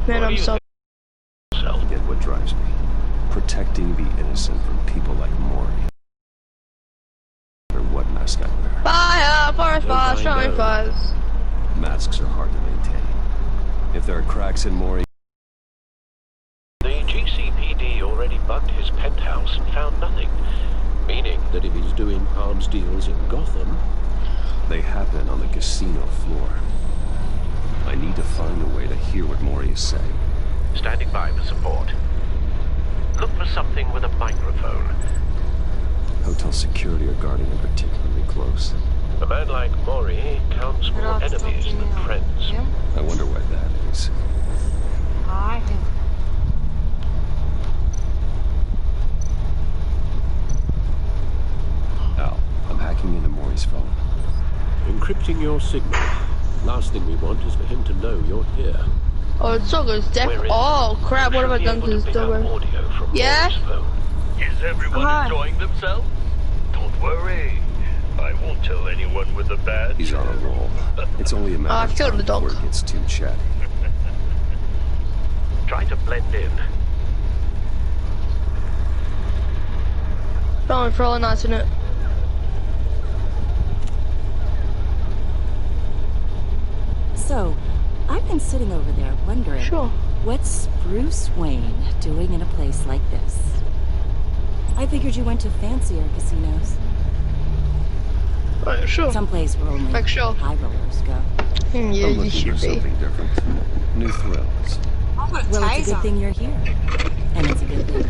Man, I'm so. Get what drives me. Protecting the innocent from people like Maury. Or what mask I wear. Fire, forest fires, showing fires. Masks are hard to maintain. If there are cracks in Maury... The GCPD already bugged his penthouse and found nothing. Meaning that if he's doing arms deals in Gotham... They happen on the casino floor. I need to find a way to hear what Maury is saying. Standing by for support. Look for something with a microphone. Hotel security are guarding him particularly close. A man like Maury counts more enemies than friends. I wonder why that is. Al, I'm hacking into Maury's phone. Encrypting your signal. Last thing we want is for him to know you're here. Oh, it's Doggo's deaf. Oh crap, what have I done to this Doggo? Yeah? Is everyone enjoying themselves? Don't worry. I won't tell anyone with a badge. He's on a roll. It's only a matter of time before it gets too chatty. Try to blend in. Probably for all nice in it. So, I've been sitting over there wondering, what's Bruce Wayne doing in a place like this? I figured you went to fancier casinos. Sure. Someplace where only high rollers go. Yeah, you should be. Something different. New thrills. Well, it's a good thing you're here. And it's a good thing.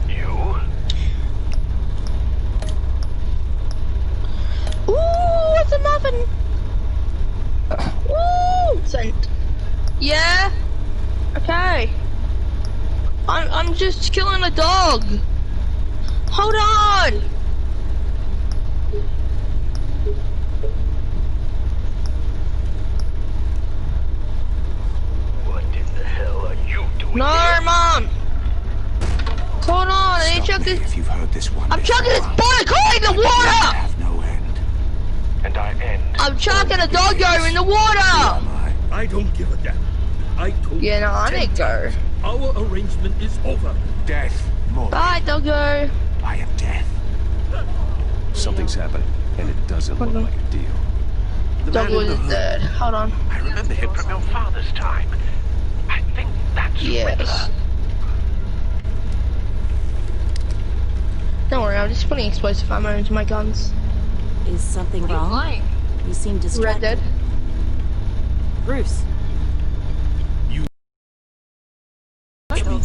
You? Ooh, what's a muffin? Woo! Sent. Yeah? Okay. I'm just killing a dog. Hold on! What in the hell are you doing? No, Mom! Hold on, I need to chuck this. If you've heard this one, I'm chucking this boy coin in the water! Have no end. And I end. I'm chucking a doggo in the water! I don't give a damn. I told Yeah, no, I need to go. Our arrangement is over. Death, Maury. Bye, doggo. I am death. Something's happening, and it doesn't look like a deal. Doggo is dead. Hold on. I remember him from your father's time. I think that's Yes. Don't worry, I'm just putting explosive ammo into my guns. Is something wrong? You seem distracted. Red Dead. Bruce.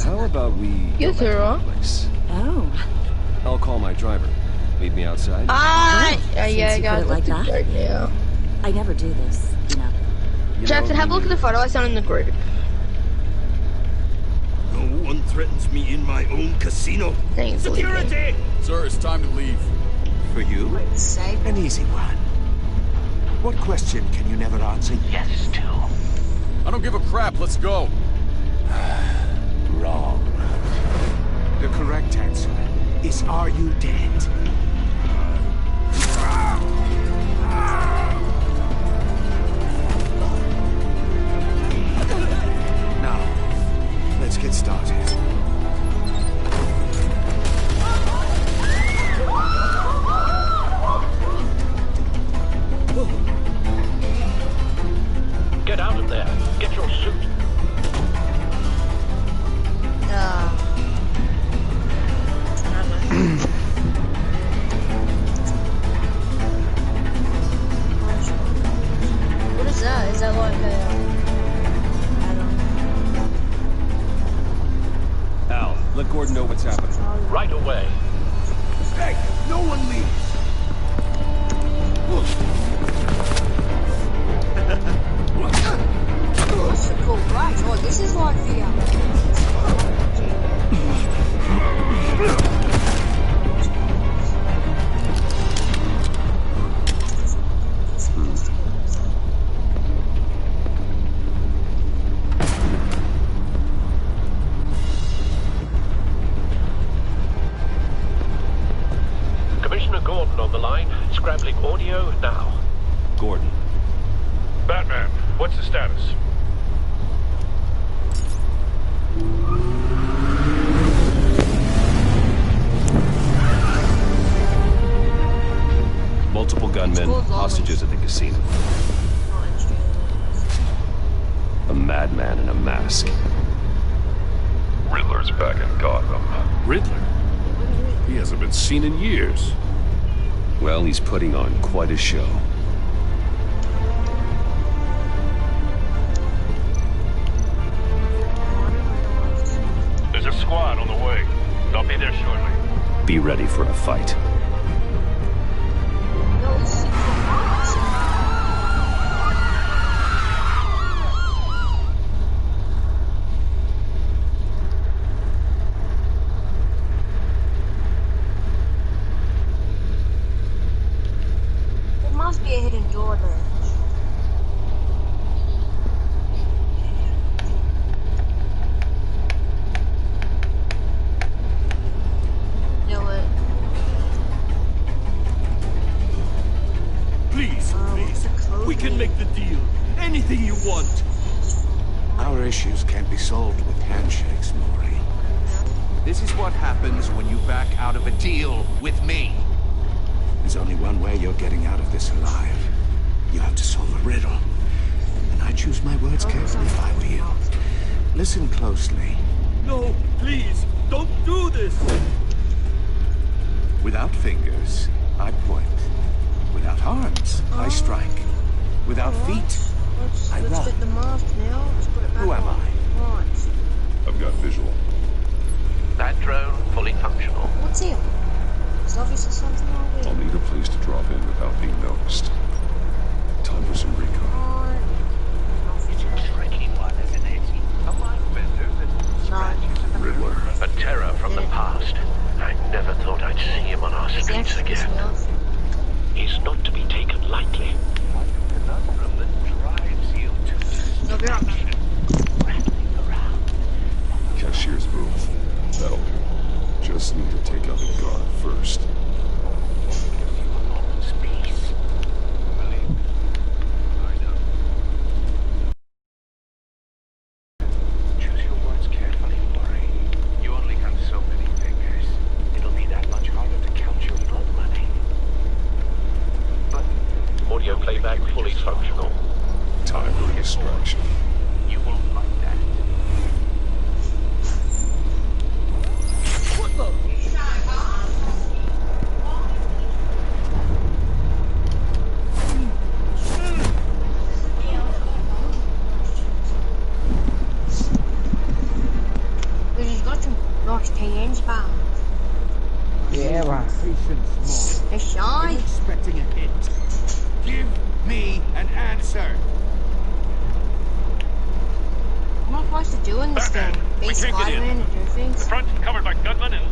How about we Yes, hero. place? Oh. I'll call my driver. Meet me outside. Yeah, guys. Like that? Yeah. I never do this, you know. Jackson, have a look at the photo I sent in the group. No one threatens me in my own casino. Thanks, Security! Sir, it's time to leave. For you, an easy one. What question can you never answer yes to? I don't give a crap. Let's go. Wrong. The correct answer is, are you dead? Now, let's get started. Get out of there. Get your suit. What is that? Is that like a... Al, let Gordon know what's happening. Right away. Hey, no one leaves. What's the cool right? Oh, this is like the... Commissioner Gordon on the line. Scrambling audio now. Gordon. Batman, what's the status? Multiple gunmen, hostages at the casino. A madman in a mask. Riddler's back in Gotham. Riddler? He hasn't been seen in years. Well, he's putting on quite a show. There's a squad on the way. They'll be there shortly. Be ready for a fight. There must be a hidden door there. We can make the deal. Anything you want. Our issues can't be solved with handshakes, Maury. This is what happens when you back out of a deal with me. There's only one way you're getting out of this alive. You have to solve a riddle. And I choose my words carefully if I were you. Listen closely. No, please, don't do this. Without fingers, I point. Without arms, I strike. Without feet, I run. Let's get the mask now. Let's put it back Who am on. I? Right. I've got visual. That drone fully functional. What's here? There's obviously something wrong with I'll it. need a place to drop in without being noticed. Time for some recon. It's a tricky one, isn't it? A mind bender that scratches Riddler. a terror from the past. I never thought I'd see him on our streets again. He's not to be taken lightly. A conundrum that drives you to distraction, rattling around. Cashier's booth. That'll do. Just need to take out the guard first. Peace. Believe me, I know. Choose your words carefully, Maury. You only have so many fingers. It'll be that much harder to count your blood money. But audio playback fully functional. Time for a distraction. You won't like that. What the? He's got some nice cans back. Yeah, man. Patience, Maury. They're shy. I'm expecting a hit. Give me an answer. What am I supposed to do in this game? Be we can't get in. Spider-Man and do The things? front's covered by gunmen, and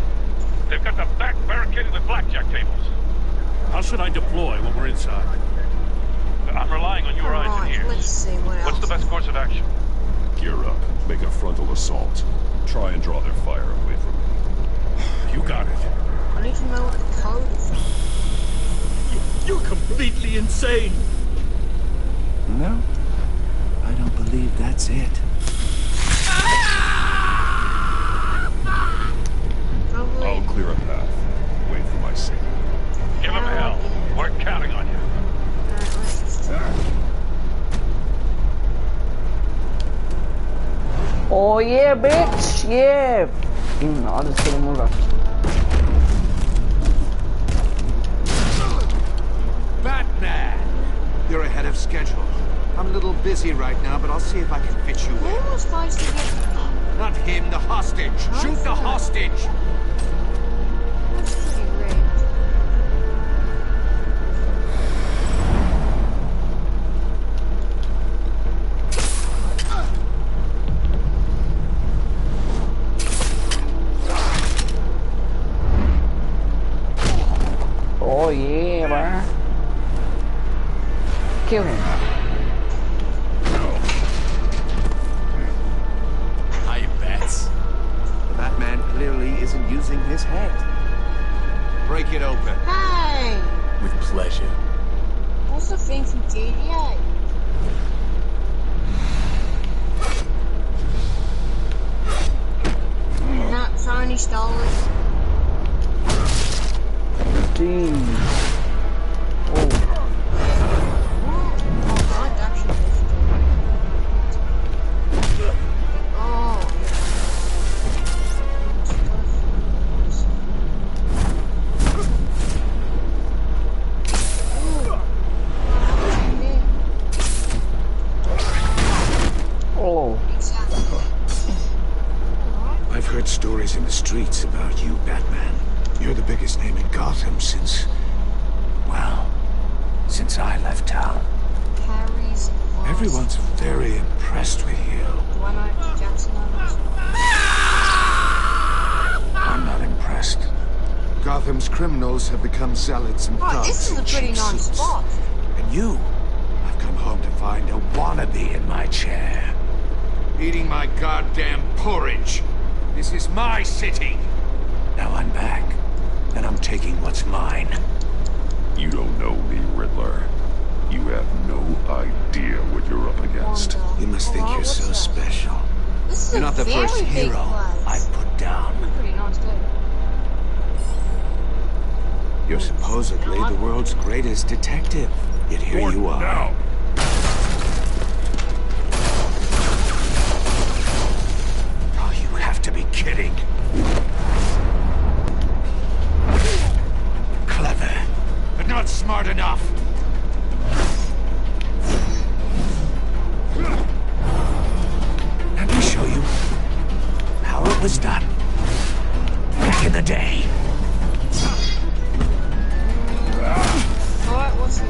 they've got the back barricaded with blackjack tables. How should I deploy when we're inside? I'm relying on your eyes and Alright, ears. let's see what else. What's the best course of action? Gear up. Make a frontal assault. Try and draw their fire away from me. You got it. I need to know what the code is. You're completely insane. No, I don't believe that's it. Probably. I'll clear a path. Wait for my signal. Give them hell. We're counting on you. Let's just Oh yeah, bitch! Yeah! I'll just kill him over. Batman! You're ahead of schedule. I'm a little busy right now, but I'll see if I can fit you Where in. am I supposed to get? Not him, the hostage. Shoot the hostage! That's pretty rigged. Oh yeah, bruh. Kill him. I bet. The Batman clearly isn't using his head. Break it open. Hey! With pleasure. What's the thing from GTA? Not Sony stole it. Jeez. stories in the streets about you, Batman. You're the biggest name in Gotham since... well, since I left town. Everyone's very impressed with you. I'm not impressed. Gotham's criminals have become zealots and thugs. This is a pretty nice spot. And you, I've come home to find a wannabe in my chair. Eating my goddamn porridge. This is my city. Now I'm back, and I'm taking what's mine. You don't know me, Riddler. You have no idea what you're up against. You must think you're so special. You're not the first hero I've put down. You're supposedly the world's greatest detective. Yet here you are. Now. Oh, you have to be kidding. Clever, but not smart enough. Let me show you how it was done back in the day. Alright, what's it?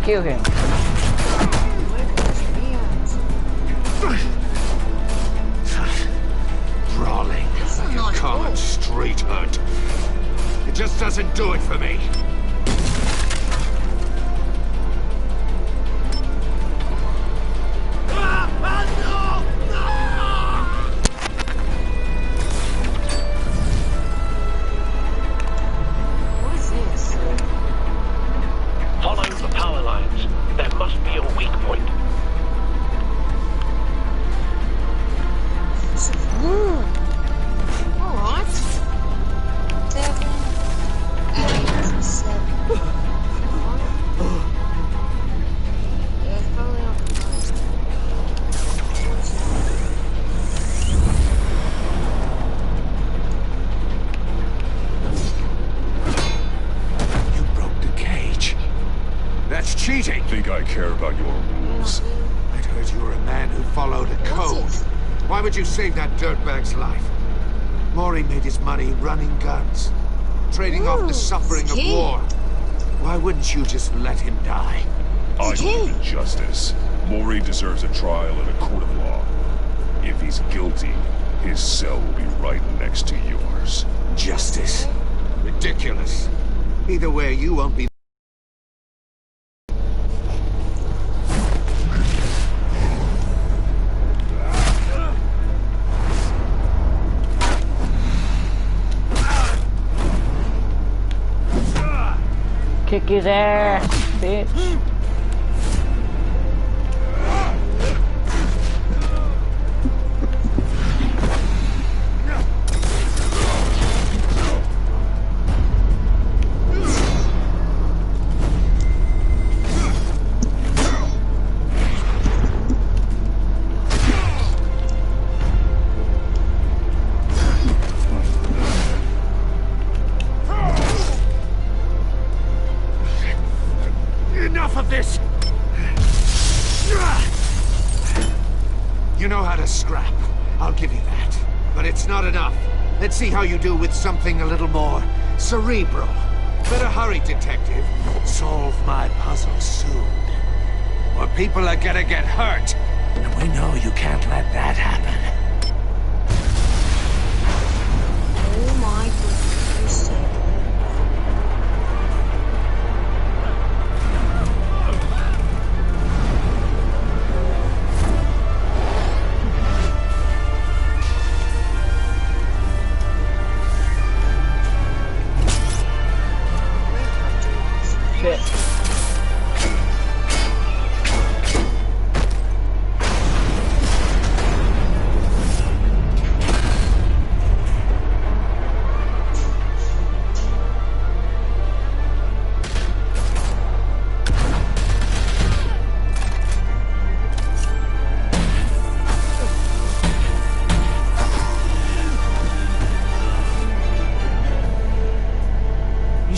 Kill him. Brawling like a common street hood. It just doesn't do it for me. Follow the power lines. There must be a weak point. Alright. 7, 8, 7. Yeah, it's probably not You broke the cage. That's cheating. Think I care about your rules? I'd heard you were a man who followed a code. Why would you save that dirtbag's life? Maury made his money running guns, trading off the suffering of war. Why wouldn't you just let him die? I believe in justice. Maury deserves a trial in a court of law. If he's guilty, his cell will be right next to yours. Justice? Ridiculous. Either way, you won't be... Kick his ass, bitch. Enough of this! You know how to scrap. I'll give you that. But it's not enough. Let's see how you do with something a little more cerebral. Better hurry, detective. Solve my puzzle soon. Or people are gonna get hurt. And we know you can't let that happen. Oh my goodness. Shit.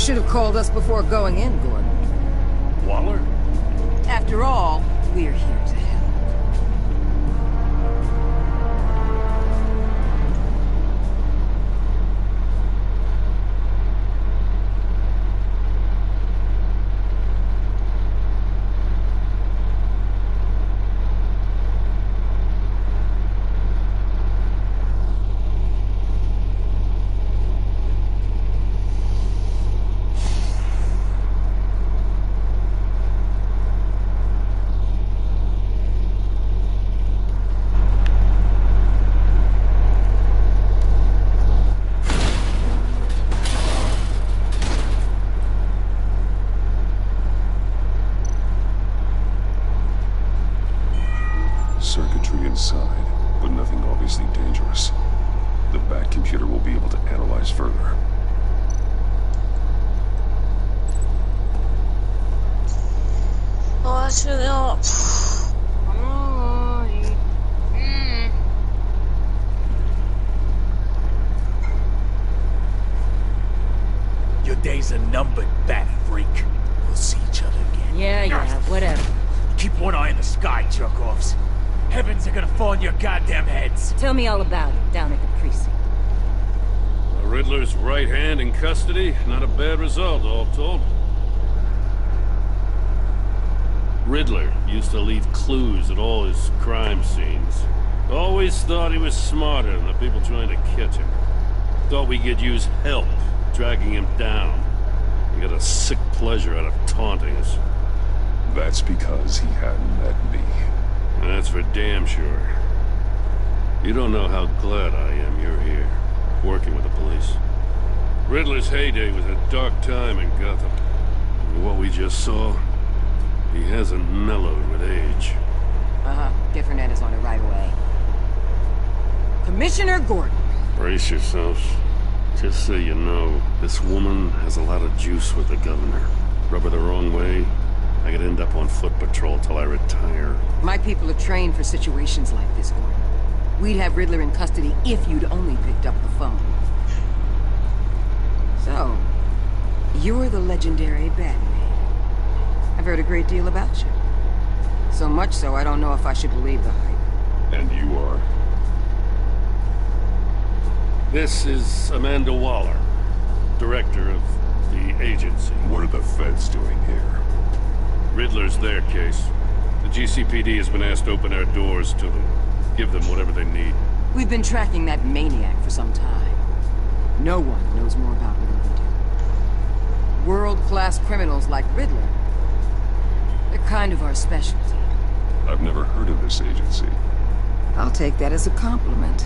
should have called us before going in, Gordon. Waller? After all, we're here to help. Circuitry inside, but nothing obviously dangerous. The back computer will be able to analyze further. Oh, that's really hot. Your days are numbered, bat freak. We'll see each other again. Yeah, whatever. Keep one eye in the sky, jerk-offs. Heavens are gonna fall on your goddamn heads. Tell me all about it down at the precinct. The Riddler's right hand in custody. Not a bad result, all told. Riddler used to leave clues at all his crime scenes. Always thought he was smarter than the people trying to catch him. Thought we could use help dragging him down. He got a sick pleasure out of taunting us. That's because he hadn't met me. That's for damn sure. You don't know how glad I am you're here, working with the police. Riddler's heyday was a dark time in Gotham. And what we just saw, he hasn't mellowed with age. Get Fernandez on it right away. Commissioner Gordon. Brace yourselves. Just so you know, this woman has a lot of juice with the governor. Rub her the wrong way, I could end up on foot patrol till I retire. My people are trained for situations like this, Gordon. We'd have Riddler in custody if you'd only picked up the phone. So, you're the legendary Batman. I've heard a great deal about you. So much so, I don't know if I should believe the hype. And you are? This is Amanda Waller, director of the agency. What are the feds doing here? Riddler's their case. The GCPD has been asked to open our doors to them. Give them whatever they need. We've been tracking that maniac for some time. No one knows more about him than we do. World-class criminals like Riddler. They're kind of our specialty. I've never heard of this agency. I'll take that as a compliment.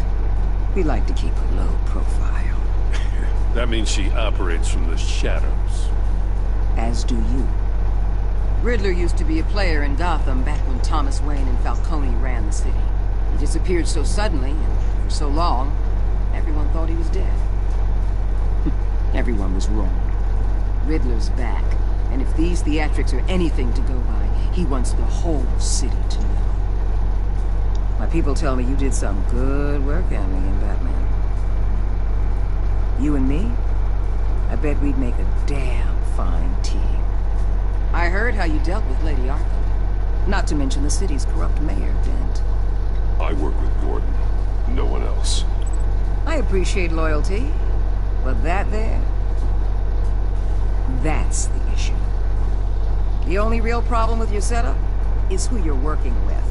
We like to keep a low profile. That means she operates from the shadows. As do you. Riddler used to be a player in Gotham back when Thomas Wayne and Falcone ran the city. He disappeared so suddenly, and for so long, everyone thought he was dead. Everyone was wrong. Riddler's back, and if these theatrics are anything to go by, he wants the whole city to know. My people tell me you did some good work handling Batman. You and me, I bet we'd make a damn fine team. I heard how you dealt with Lady Arkham. Not to mention the city's corrupt mayor, Dent. I work with Gordon. No one else. I appreciate loyalty, but that there... that's the issue. The only real problem with your setup is who you're working with.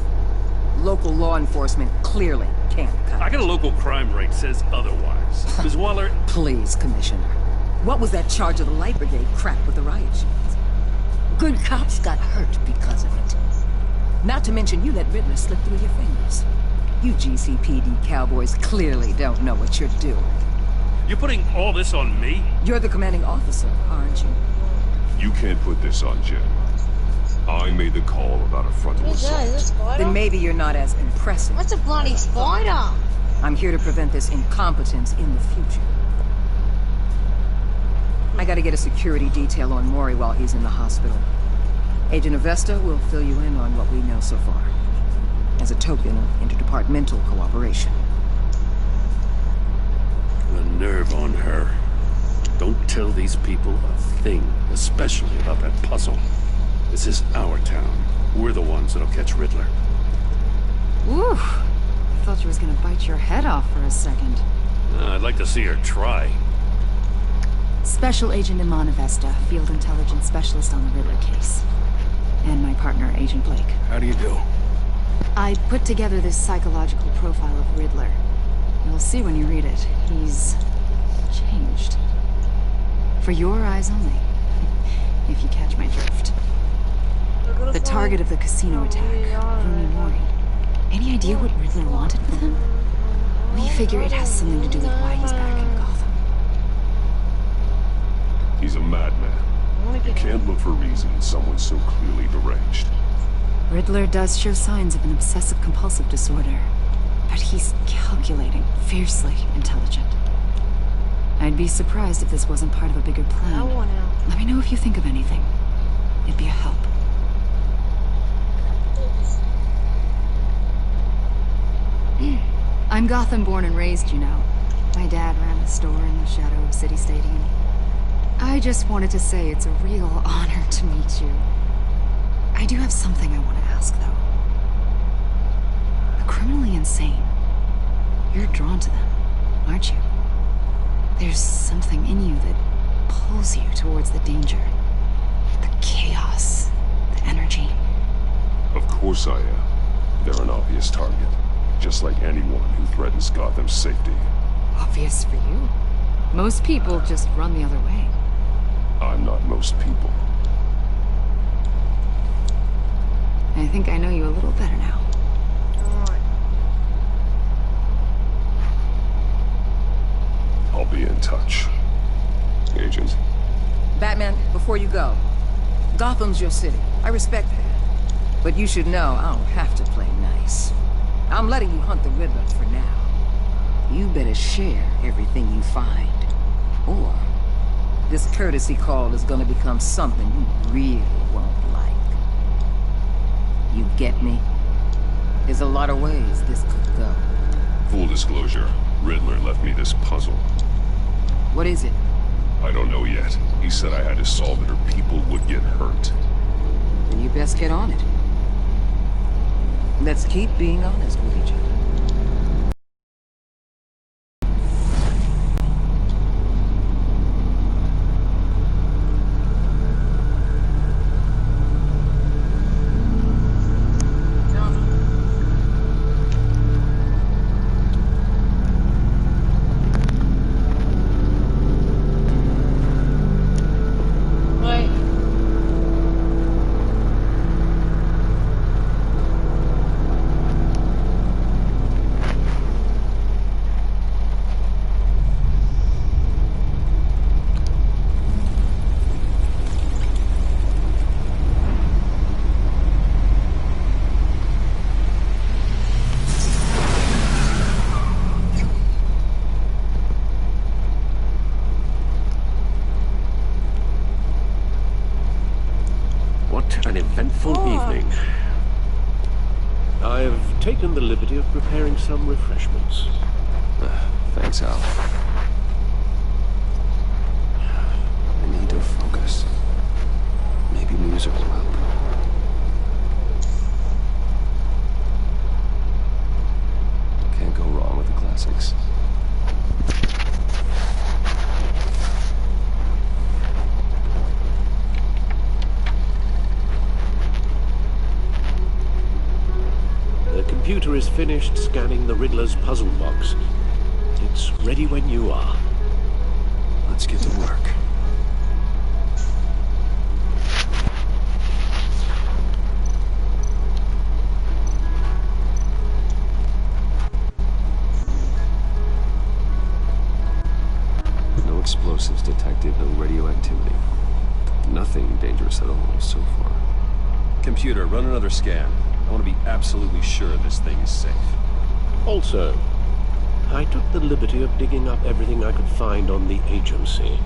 Local law enforcement clearly can't cut I got a local crime rate says otherwise. Ms. Waller... Please, Commissioner. What was that charge of the Light Brigade crap with the riot shields? Good cops got hurt because of it. Not to mention you let Riddler slip through your fingers. You GCPD cowboys clearly don't know what you're doing. You're putting all this on me? You're the commanding officer, aren't you? You can't put this on Jen. I made the call about a frontal assault. Then maybe you're not as impressive. What's a bloody spider? I'm here to prevent this incompetence in the future. I gotta get a security detail on Maury while he's in the hospital. Agent Avesta will fill you in on what we know so far, as a token of interdepartmental cooperation. The nerve on her. Don't tell these people a thing, especially about that puzzle. This is our town. We're the ones that'll catch Riddler. Woo! I thought you was gonna bite your head off for a second. I'd like to see her try. Special Agent Imana Vesta, Field Intelligence Specialist on the Riddler case. And my partner, Agent Blake. How do you do? I put together this psychological profile of Riddler. You'll see when you read it. He's changed. For your eyes only, if you catch my drift. The target of the casino attack, Rooney Mori. Any idea what Riddler wanted with him? We figure it has something to do with why he's back in Gotham. He's a madman. You can't look for reason in someone so clearly deranged. Riddler does show signs of an obsessive-compulsive disorder, but he's calculating, fiercely intelligent. I'd be surprised if this wasn't part of a bigger plan. Let me know if you think of anything. It'd be a help. I'm Gotham-born and raised, you know. My dad ran the store in the shadow of City Stadium. I just wanted to say it's a real honor to meet you. I do have something I want to ask, though. The criminally insane. You're drawn to them, aren't you? There's something in you that pulls you towards the danger. The chaos. The energy. Of course I am. They're an obvious target. Just like anyone who threatens Gotham's safety. Obvious for you. Most people just run the other way. I'm not most people. I think I know you a little better now. I'll be in touch. Agent. Batman, before you go, Gotham's your city. I respect that. But you should know I don't have to play nice. I'm letting you hunt the Riddler for now. You better share everything you find. Or this courtesy call is gonna become something you really won't like. You get me? There's a lot of ways this could go. Full disclosure, Riddler left me this puzzle. What is it? I don't know yet. He said I had to solve it or people would get hurt. Then you best get on it. Let's keep being honest with each other. An eventful evening. I've taken the liberty of preparing some refreshments. Thanks, Al. I need to focus. Maybe music will help. Can't go wrong with the classics. The computer is finished scanning the Riddler's puzzle box. It's ready when you are. Let's get to work. No explosives detected, no radioactivity. Nothing dangerous at all so far. Computer, run another scan. I want to be absolutely sure this thing is safe. Also, I took the liberty of digging up everything I could find on the agency.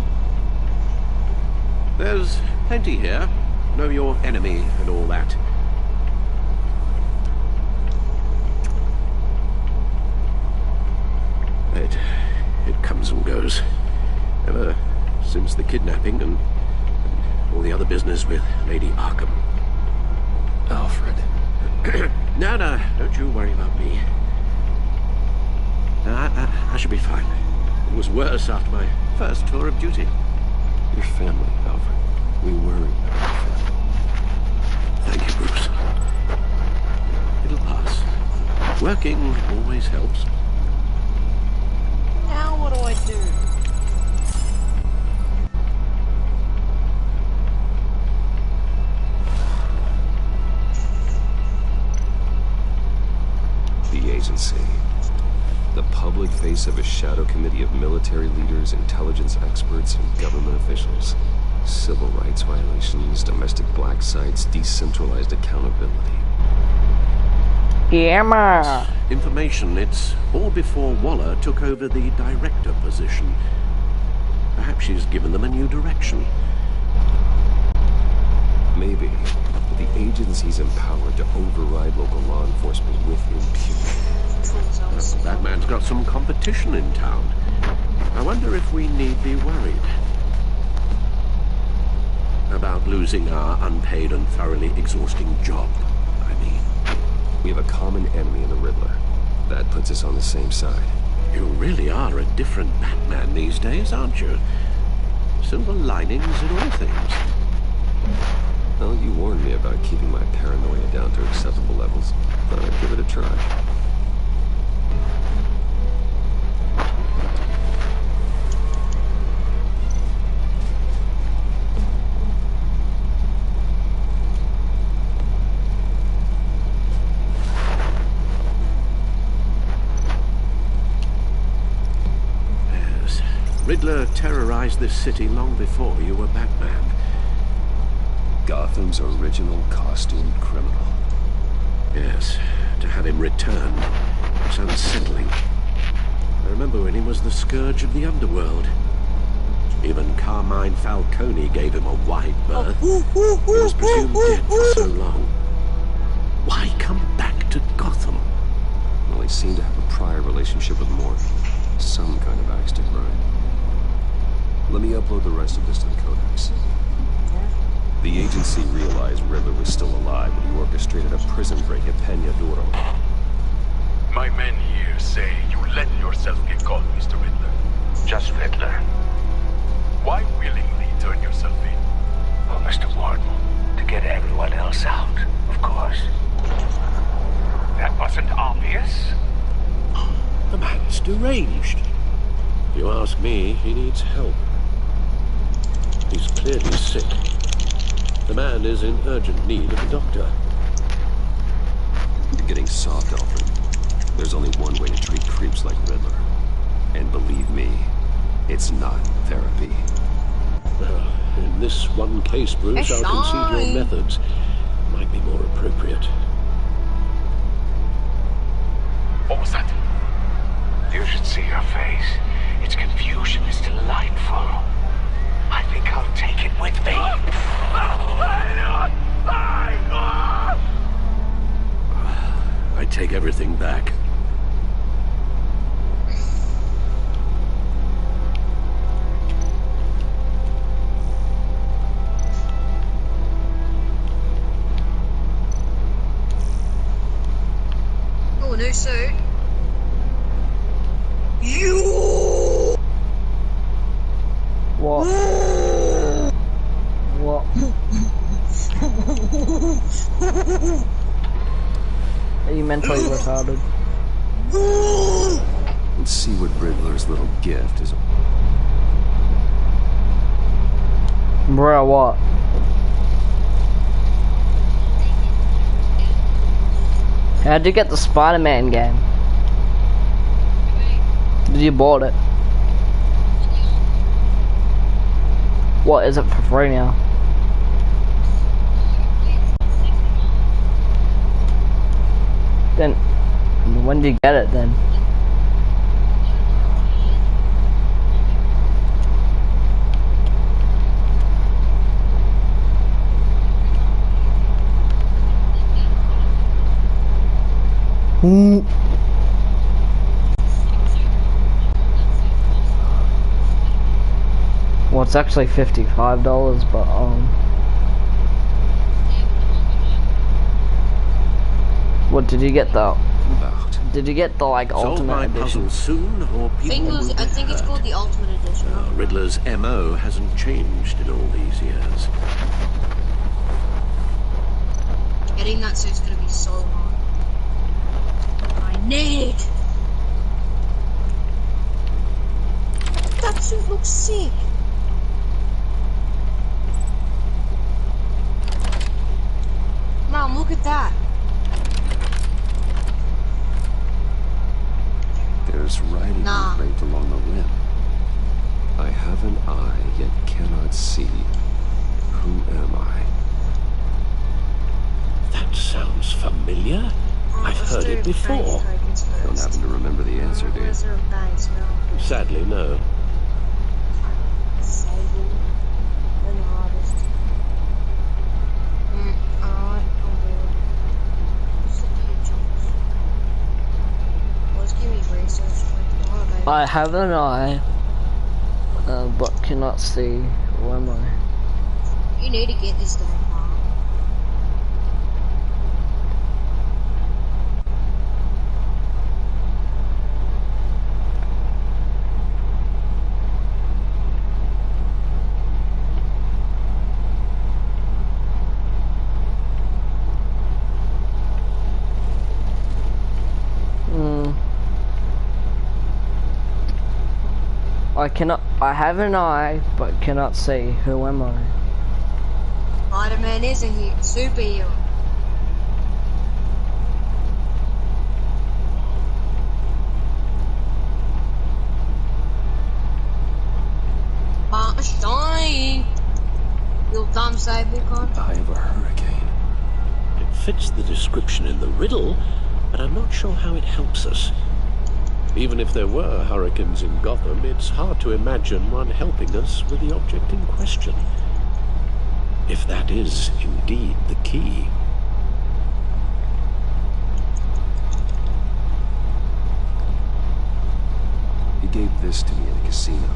There's plenty here. Know your enemy and all that. It comes and goes. Ever since the kidnapping and all the other business with Lady Arkham. Alfred. No, don't you worry about me. I should be fine. It was worse after my first tour of duty. Your family, Alfred. We worry about your family. Thank you, Bruce. It'll pass. Working always helps. Now what do I do? The agency. The public face of a shadow committee of military leaders, intelligence experts, and government officials. Civil rights violations, domestic black sites, decentralized accountability. Yeah, ma. Information, it's all before Waller took over the director position. Perhaps she's given them a new direction. Maybe, but the agency's empowered to override local law enforcement with impunity. Well, that man's got some competition in town. I wonder if we need be worried about losing our unpaid and thoroughly exhausting job, I mean. We have a common enemy in the Riddler. That puts us on the same side. You really are a different Batman these days, aren't you? Silver linings in all things. Well, you warned me about keeping my paranoia down to acceptable levels. Thought I'd give it a try. Riddler terrorized this city long before you were Batman. Gotham's original costumed criminal. Yes, to have him returned was unsettling. I remember when he was the scourge of the underworld. Even Carmine Falcone gave him a wide berth. He was presumed dead for so long. Why come back to Gotham? Well, he seemed to have a prior relationship with Morty. Some kind of axe to grind. Let me upload the rest of this to the Codex. The agency realized Riddler was still alive when he orchestrated a prison break at Peña Duro. My men here say you let yourself get caught, Mr. Riddler. Just Riddler. Why willingly turn yourself in? Well, Mr. Warden, to get everyone else out, of course. That wasn't obvious. The man's deranged. If you ask me, he needs help. He's clearly sick. The man is in urgent need of a doctor. You're getting soft, Alfred. There's only one way to treat creeps like Riddler. And believe me, it's not therapy. Well, in this one case, Bruce, I'll concede your methods might be more appropriate. What was that? You should see her face. Its confusion is delightful. I think I'll take it with me. I take everything back. Oh, new suit. You. What? What? Are you mentally retarded? Let's see what Riddler's little gift is. Bruh, what? How'd you get the Spider-Man game? Did you bought it? What is it for free now? Then when did you get it then? What? it's actually $55, but what did you get the? Did you get the like ultimate edition? Soon, or I think it's called the ultimate edition. Riddler's MO hasn't changed in all these years. Getting that suit's gonna be so hard. I need. That suit looks sick. Mom, look at that. There's writing engraved along the rim. I have an eye, yet cannot see. Who am I? That sounds familiar. I've heard it before. Don't happen to remember the answer, do you? Sadly, no. I have an eye, but cannot see. Who am I? You need to get this game, Mom. I have an eye, but cannot see. Who am I? Spider-Man is a superhero. Shine! Your thumb save me, con? The eye of a hurricane. It fits the description in the riddle, but I'm not sure how it helps us. Even if there were hurricanes in Gotham, it's hard to imagine one helping us with the object in question. If that is indeed the key. He gave this to me in a casino.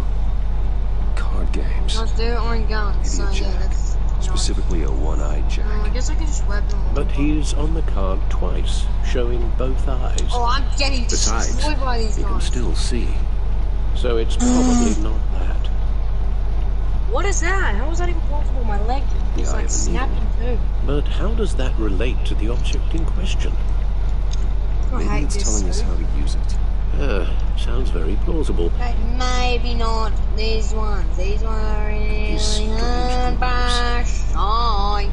Card games. There aren't guns, so yeah, that's... Specifically a one-eyed Jack. I guess I could just web them all. But he's on the card twice, showing both eyes. Oh, I'm getting destroyed by these he guys. can still see. So it's probably not that. What is that? How is that even possible? My leg is like snapping too. But how does that relate to the object in question? Maybe it's telling us how to use it. Sounds very plausible. But maybe not these ones. These ones are really hard by shy.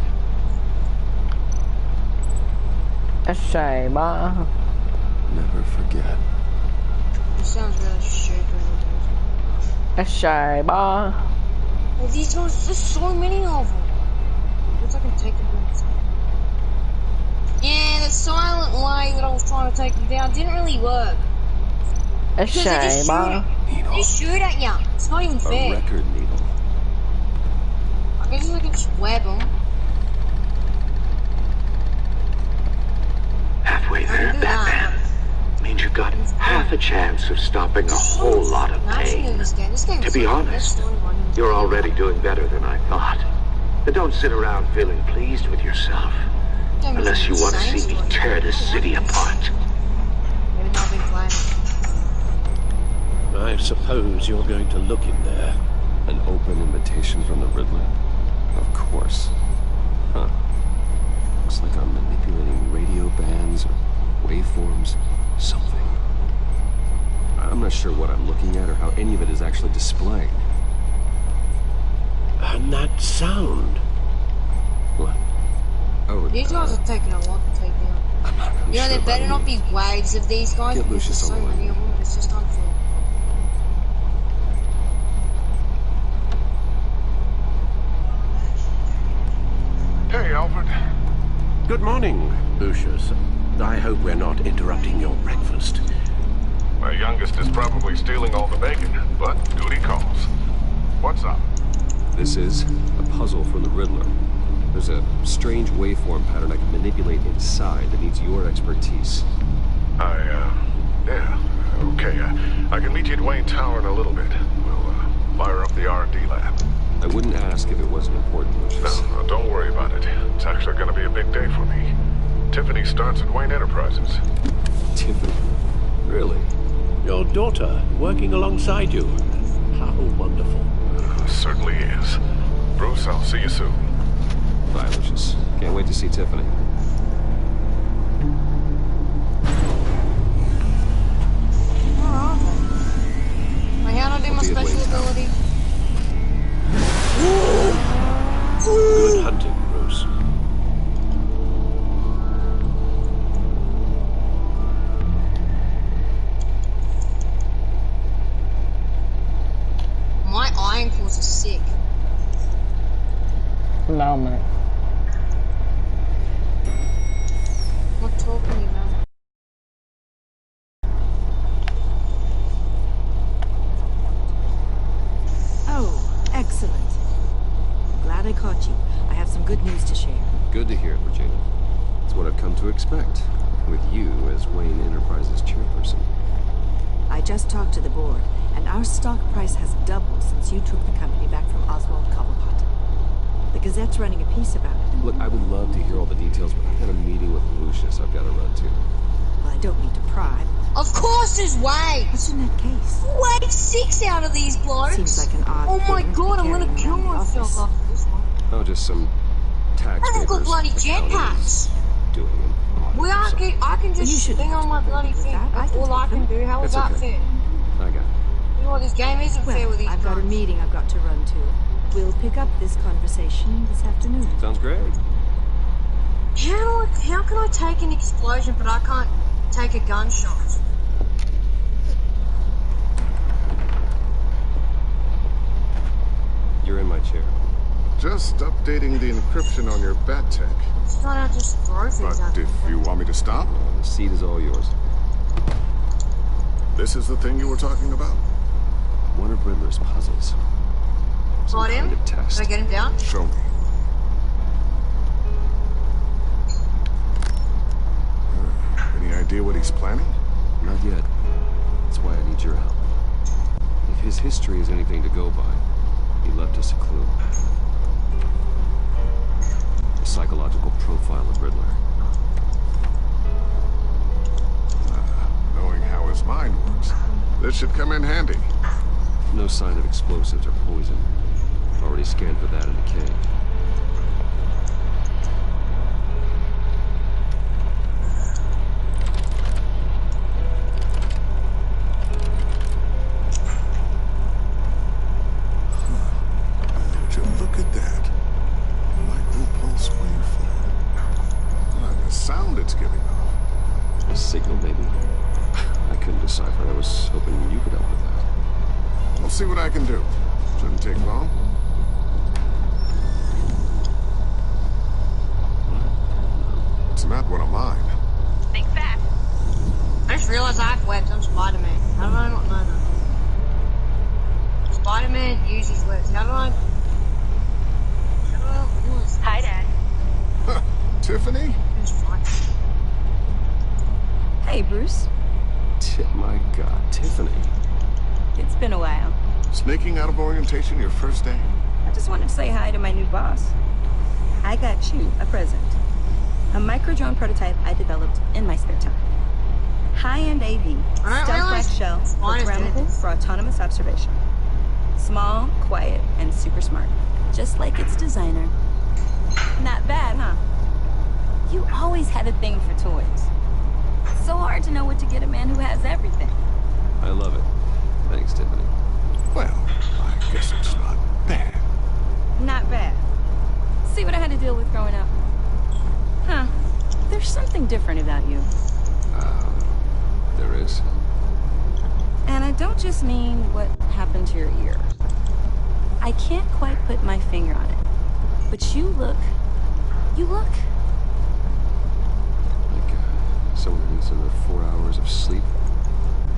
A shame, Never forget. This sounds really stupid. A shame, Well, these ones, there's so many of them. Looks like I can take them down. Yeah, the silent way that I was trying to take them down didn't really work. A shame, They shoot at ya. It's not even fair. A record needle. I guess I can just web them. Halfway there, Batman. Means you've got half a chance of stopping a whole lot of pain. To be honest, you're already doing better than I thought. But don't sit around feeling pleased with yourself. Unless you want to see me tear this city apart. I suppose you're going to look in there. An open invitation from the Riddler? Of course. Huh. Looks like I'm manipulating radio bands or waveforms. Something. I'm not sure what I'm looking at or how any of it is actually displayed. And that sound. What? Oh, these guys are taking a lot to take down. I'm not really there better not be waves of these guys. Get Lucius so many of them. It's just unfair. Hey, Alfred. Good morning, Lucius. I hope we're not interrupting your breakfast. My youngest is probably stealing all the bacon, but duty calls. What's up? This is a puzzle from the Riddler. There's a strange waveform pattern I can manipulate inside that needs your expertise. Yeah, okay. I can meet you at Wayne Tower in a little bit. We'll Fire up the R&D lab. I wouldn't ask if it wasn't important, Lucius. No, don't worry about it. It's actually gonna be a big day for me. Tiffany starts at Wayne Enterprises. Tiffany? Really? Your daughter, working alongside you. How wonderful. Certainly is. Bruce, I'll see you soon. Bye, Lucius. Can't wait to see Tiffany. Where are they? Like, how do I do my special ability? Good hunting, Bruce. My iron claws are sick. No, mate. I'm not talking to you, man. Oh, excellent. Glad I caught you. I have some good news to share. Good to hear, Regina. It's what I've come to expect, with you as Wayne Enterprises chairperson. I just talked to the board, and our stock price has doubled since you took the company back from Oswald Cobblepot. The Gazette's running a piece about it. Look, I would love to hear all the details, but I've got a meeting with Lucius I've got to run to. Well, I don't mean to pry. Of course there's Wade! What's in that case? Wade's 6 out of these blokes! Seems like an odd Oh my thing god, to I'm gonna carry kill around the myself office. after this one. Oh, just some tax I've got papers. bloody accountants jetpacks! Doing an audit Well, or something. I can just swing on my bloody feet. That's all I can do. How is It's that okay. fair? I got it. You know what, this game isn't fair with these I've got a guns. meeting I've got to run to. We'll pick up this conversation this afternoon. Sounds great. How can I take an explosion but I can't take a gunshot? You're in my chair. Just updating the encryption on your bat tech. It's not how just throw things But at if me. you want me to stop, The seat is all yours. this is the thing you were talking about? One of Riddler's puzzles. Some Got him? kind of test. Did I get him down? Show me. Any idea what he's planning? Not yet. That's why I need your help. If his history is anything to go by, he left us a clue. A psychological profile of Riddler. Knowing how his mind works, this should come in handy. No sign of explosives or poison. Already scanned for that in the cave. Would you look at that? Micro-pulse waveform. The sound it's giving off. A signal, maybe? I couldn't decipher. I was hoping you could help with that. I'll see what I can do. Shouldn't take long. It's not one of mine. Big fact. I just realized I have webs. I'm Spider-Man. How do I not know that? Spider-Man uses webs. How do I not realize that? Hi, Dad. Tiffany? It's fine. Hey, Bruce. My God, Tiffany. It's been a while. Sneaking out of orientation your first day? I just wanted to say hi to my new boss. I got you a present. A micro-drone prototype I developed in my spare time. High-end AV, stealth-like shell, programmable for autonomous observation. Small, quiet, and super smart. Just like its designer. Not bad, huh? You always had a thing for toys. So hard to know what to get a man who has everything. I love it. Thanks, Tiffany. Well, I guess it's not bad. Not bad. See what I had to deal with growing up? Huh. There's something different about you. There is. And I don't just mean what happened to your ear. I can't quite put my finger on it. But you look... Like, someone who needs another 4 hours of sleep.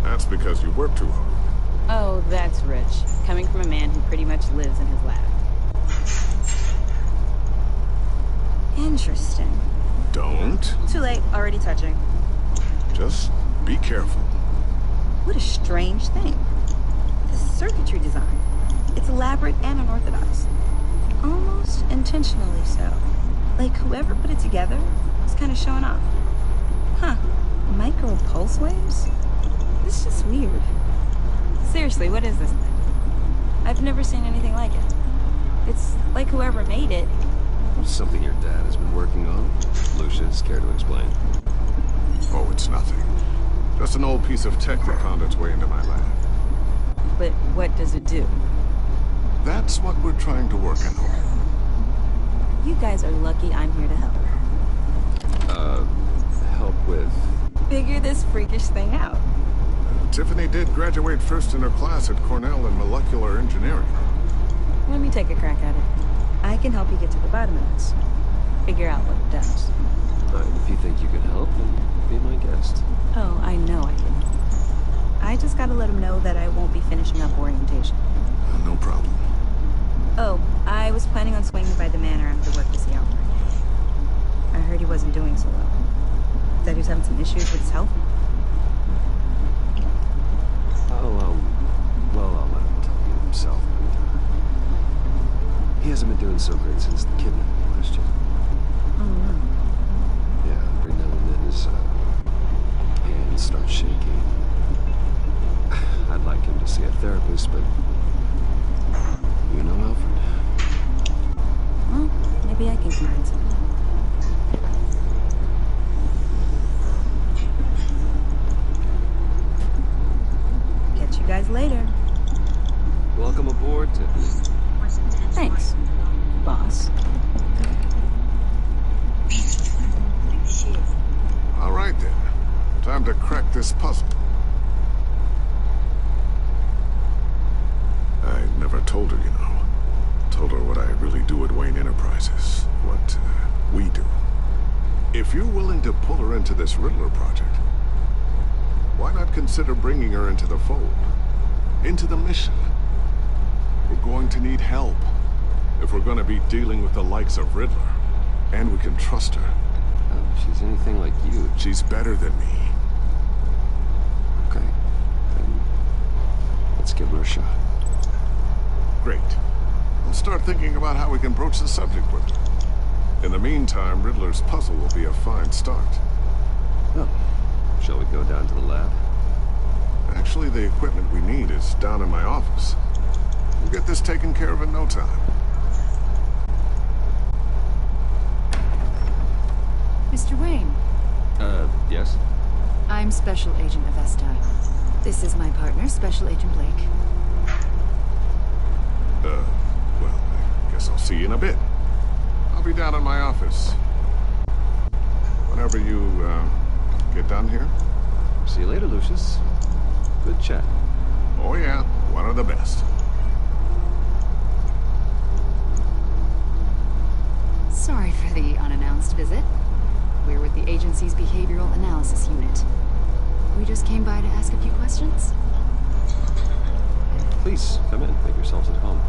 That's because you work too hard. Oh, that's rich. Coming from a man who pretty much lives in his lab. Interesting. Don't. Too late. Already touching. Just be careful. What a strange thing. The circuitry design. It's elaborate and unorthodox. Almost intentionally so. Like whoever put it together was kind of showing off. Huh. Micro pulse waves? This is just weird. Seriously, what is this thing? I've never seen anything like it. It's like whoever made it. Something your dad has been working on? Lucius, care to explain? Oh, it's nothing. Just an old piece of tech that found its way into my lab. But what does it do? That's what we're trying to work on. You guys are lucky I'm here to help. Help with? Figure this freakish thing out. Tiffany did graduate first in her class at Cornell in molecular engineering. Let me take a crack at it. I can help you get to the bottom of this. Figure out what it does. If you think you can help, then be my guest. Oh, I know I can. I just gotta let him know that I won't be finishing up orientation. No problem. Oh, I was planning on swinging by the manor after work to see Alfred. I heard he wasn't doing so well. That he was having some issues with his health. Well, I'll let him tell you himself. He hasn't been doing so great since the kidnapping last year. Oh, no. Yeah, every now and then his hands start shaking. I'd like him to see a therapist, but you know Alfred. Well, maybe I can convince him. Catch you guys later. Welcome aboard, Tiffany. Thanks, boss. All right then. Time to crack this puzzle. I never told her, you know. Told her what I really do at Wayne Enterprises. What we do. If you're willing to pull her into this Riddler project, why not consider bringing her into the fold? Into the mission? We're going to need help. If we're going to be dealing with the likes of Riddler. And we can trust her. If she's anything like you. She's better than me. Okay. Then let's give her a shot. Great. We'll start thinking about how we can broach the subject with her. In the meantime, Riddler's puzzle will be a fine start. Well, shall we go down to the lab? Actually, the equipment we need is down in my office. We'll get this taken care of in no time. Mr. Wayne. Yes? I'm Special Agent Avesta. This is my partner, Special Agent Blake. Well, I guess I'll see you in a bit. I'll be down in my office. Whenever you, get done here. See you later, Lucius. Good chat. Oh yeah, one of the best. Sorry for the unannounced visit. We're with the agency's behavioral analysis unit. We just came by to ask a few questions. Please, come in. Make yourselves at home.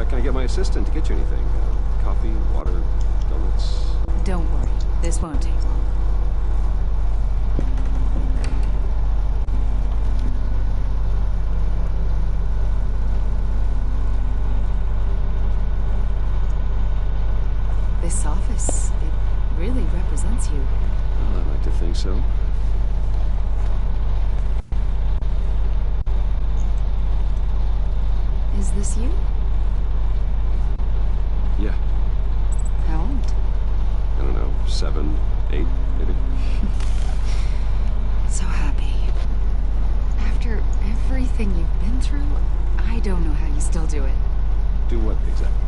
Can I get my assistant to get you anything? Coffee, water, donuts? Don't worry. This won't take long. This office, it really represents you. Well, I'd like to think so. Is this you? Yeah. How old? I don't know, 7, 8, maybe? So happy. After everything you've been through, I don't know how you still do it. Do what, exactly?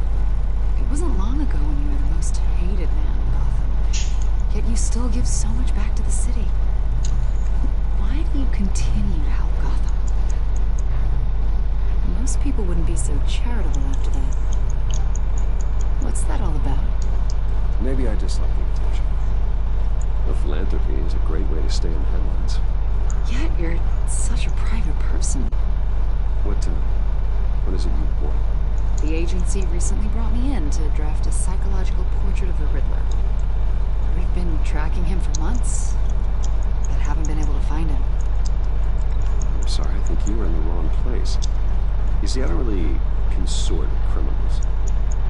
It wasn't long ago when you were the most hated man in Gotham. Yet you still give so much back to the city. Why do you continue to help Gotham? Most people wouldn't be so charitable after that. What's that all about? Maybe I just like the attention. Well, philanthropy is a great way to stay in the headlines. Yet you're such a private person. What is it you want? The agency recently brought me in to draft a psychological portrait of the Riddler. We've been tracking him for months, but haven't been able to find him. I'm sorry, I think you were in the wrong place. You see, I don't really consort with criminals.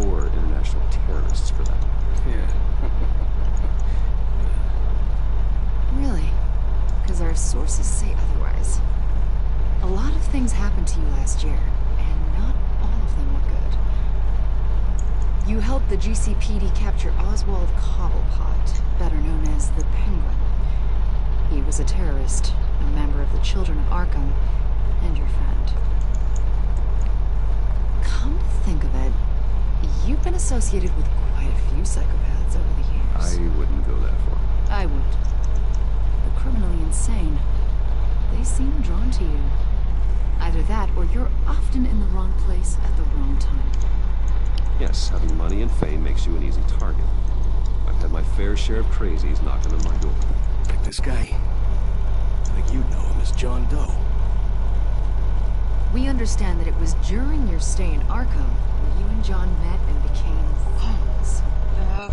Or international terrorists, for that matter. Yeah. Really? Because our sources say otherwise. A lot of things happened to you last year, and not all of them were good. You helped the GCPD capture Oswald Cobblepot, better known as the Penguin. He was a terrorist, a member of the Children of Arkham, and your friend. Come to think of it, you've been associated with quite a few psychopaths over the years. I wouldn't go that far. I would. The criminally insane. They seem drawn to you. Either that, or you're often in the wrong place at the wrong time. Yes, having money and fame makes you an easy target. I've had my fair share of crazies knocking on my door. Like this guy. I think you know him as John Doe. We understand that it was during your stay in Arkham where you and John met and became friends.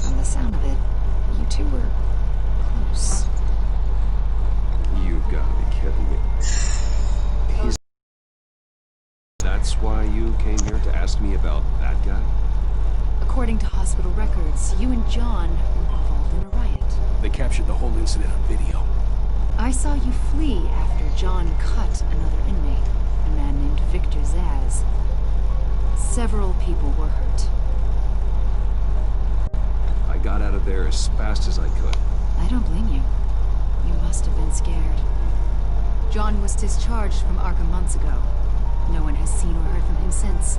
From the sound of it, you two were close. You've got to be kidding me. That's why you came here to ask me about that guy? According to hospital records, you and John were involved in a riot. They captured the whole incident on video. I saw you flee after John cut another inmate, a man named Victor Zaz. Several people were hurt. I got out of there as fast as I could. I don't blame you. You must have been scared. John was discharged from Arkham months ago. No one has seen or heard from him since.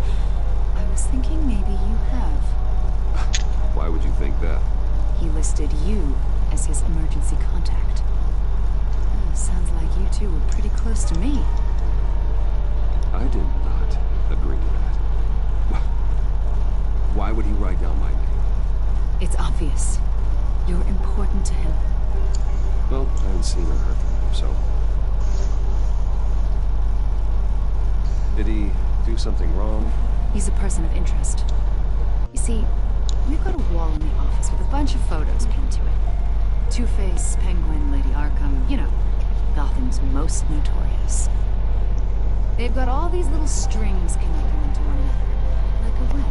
I was thinking maybe you have. Why would you think that? He listed you as his emergency contact. Oh, sounds like you two were pretty close to me. I did not agree to that. Why would he write down my name? It's obvious. You're important to him. Well, I haven't seen or heard from him, so... Did he do something wrong? He's a person of interest. You see, we've got a wall in the office with a bunch of photos pinned to it. Two-Face, Penguin, Lady Arkham, you know, Gotham's most notorious. They've got all these little strings connecting them to one another, like a web.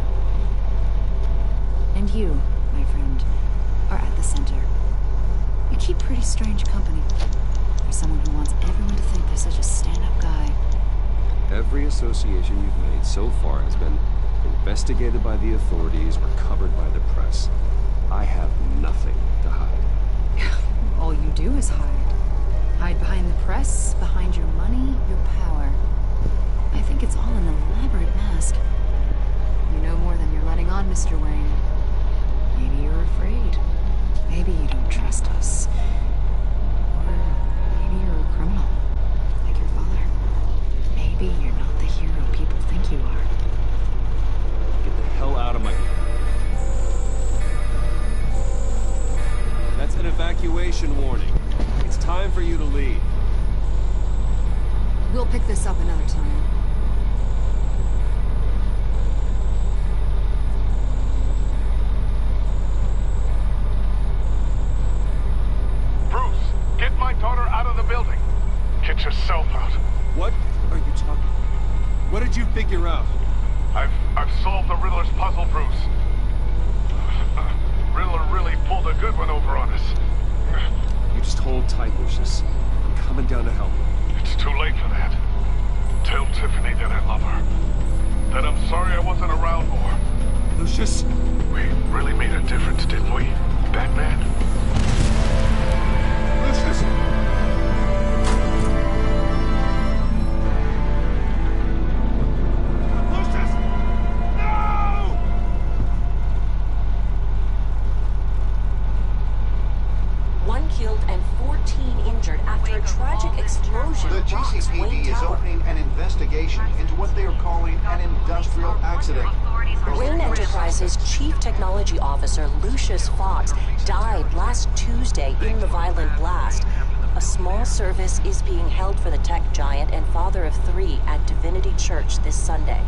And you, my friend, are at the center. You keep pretty strange company for someone who wants everyone to think they're such a stand-up guy. Every association you've made so far has been investigated by the authorities or covered by the press. I have nothing to hide. All you do is hide. Hide behind the press, behind your money, your power. I think it's all an elaborate mask. You know more than you're letting on, Mr. Wayne. Maybe you're afraid. Maybe you don't trust us. Or maybe you're a criminal, like your father. Maybe you're not the hero people think you are. Get the hell out of my... That's an evacuation warning. It's time for you to leave. We'll pick this up another time. Bruce, get my daughter out of the building. Get yourself out. What are you talking about? What did you figure out? I've solved the Riddler's puzzle, Bruce. Riddler really pulled a good one over on us. You just hold tight, Lucius. I'm coming down to help. It's too late for that. Tell Tiffany that I love her. That I'm sorry I wasn't around more. Lucius? We really made a difference, didn't we, Batman? Lucius! Killed and 14 injured after a tragic explosion. The GCPD is opening an investigation into what they are calling an industrial accident. Wayne Enterprises Chief Technology Officer Lucius Fox died last Tuesday in the violent blast. A small service is being held for the tech giant and father of 3 at Divinity Church this Sunday.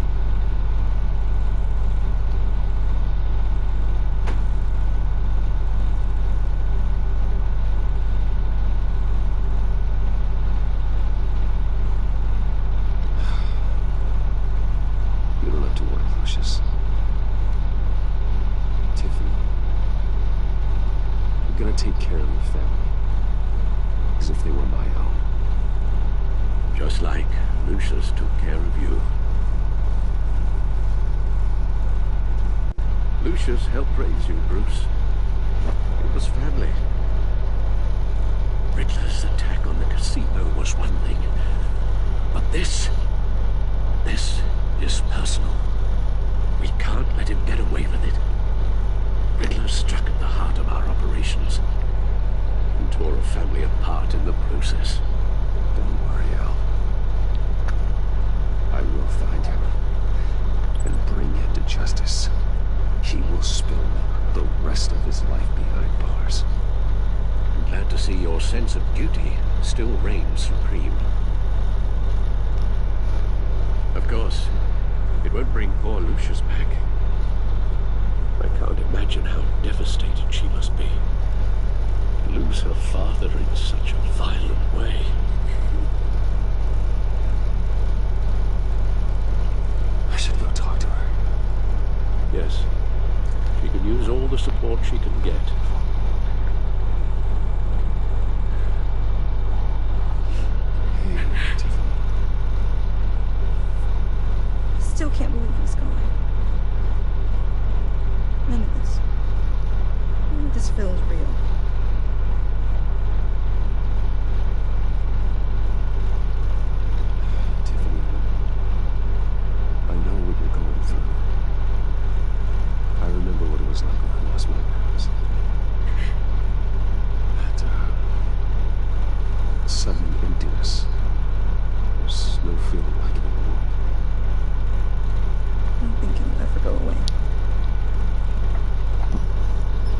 care of your family. As if they were my own. Just like Lucius took care of you. Lucius helped raise you, Bruce. It was family. Riddler's attack on the casino was one thing. But this is personal. We can't let him get away with it. Riddler struck at the heart of our operations and tore a family apart in the process. Don't worry, Al. I will find him and bring him to justice. He will spend the rest of his life behind bars. I'm glad to see your sense of duty still reigns supreme. Of course, it won't bring poor Lucius back. I can't imagine how devastated she must be. To lose her father in such a violent way. I should go talk to her. Yes. She can use all the support she can get. Hey, Tiffany. Still can't believe he's gone. None of this feels real. Tiffany, I know what you're going through. I remember what it was like when I lost my parents. That, sudden emptiness. There's no feeling like it anymore. I don't think it'll ever go away.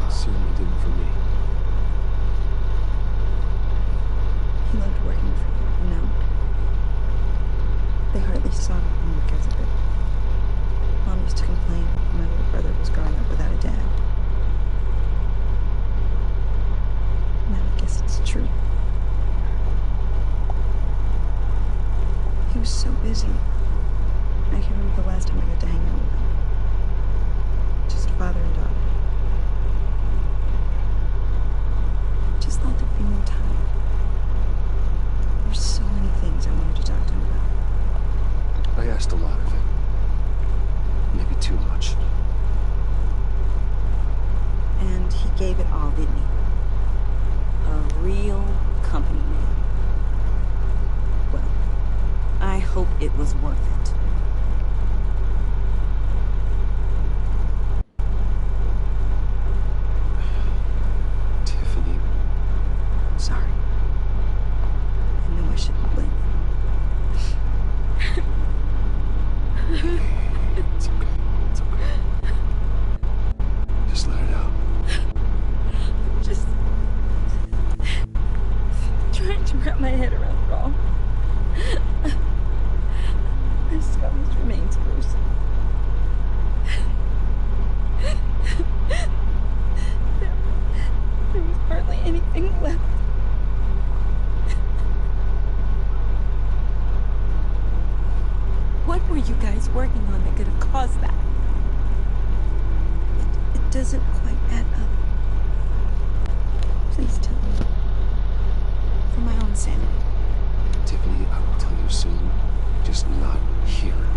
It certainly didn't for me. He loved working for you, you know? They hardly saw him because of it. Mom used to complain my little brother was growing up without a dad. Now I guess it's true. He was so busy. I can remember the last time I got to hang out with him. Just father and daughter. Just thought there'd be more time. There were so many things I wanted to talk to him about. I asked a lot of him. Maybe too much. And he gave it all, didn't he? A real company man. Well, I hope it was worth it. Tiffany. Sorry. I know I shouldn't blame you. It's okay. It's okay. Just let it out. Just trying to wrap my head around it all. My scars remains, Bruce. There was hardly anything left. What were you guys working on that could have caused that? It doesn't quite add up. Please tell me. For my own sanity. Tiffany, I will tell you soon. Just not here.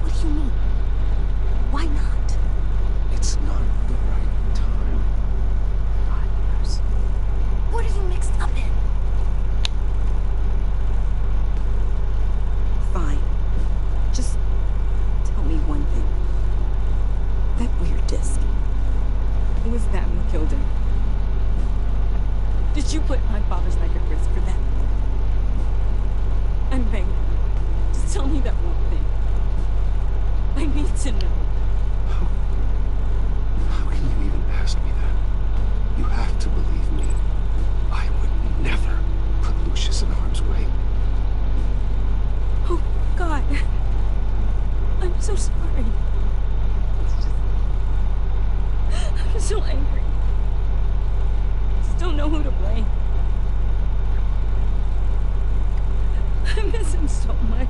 What do you mean? Why not? It's not the right time. Bruce. What are you mixed up in? Fine. Just tell me one thing. That weird disc. It was that what killed him. Did you put my father's life at risk for that? I'm begging. Just tell me that one thing. I need to know. How can you even ask me that? You have to believe me. I would never put Lucius in harm's way. Oh, God. I'm so sorry. I'm so angry. I just don't know who to blame. I miss him so much.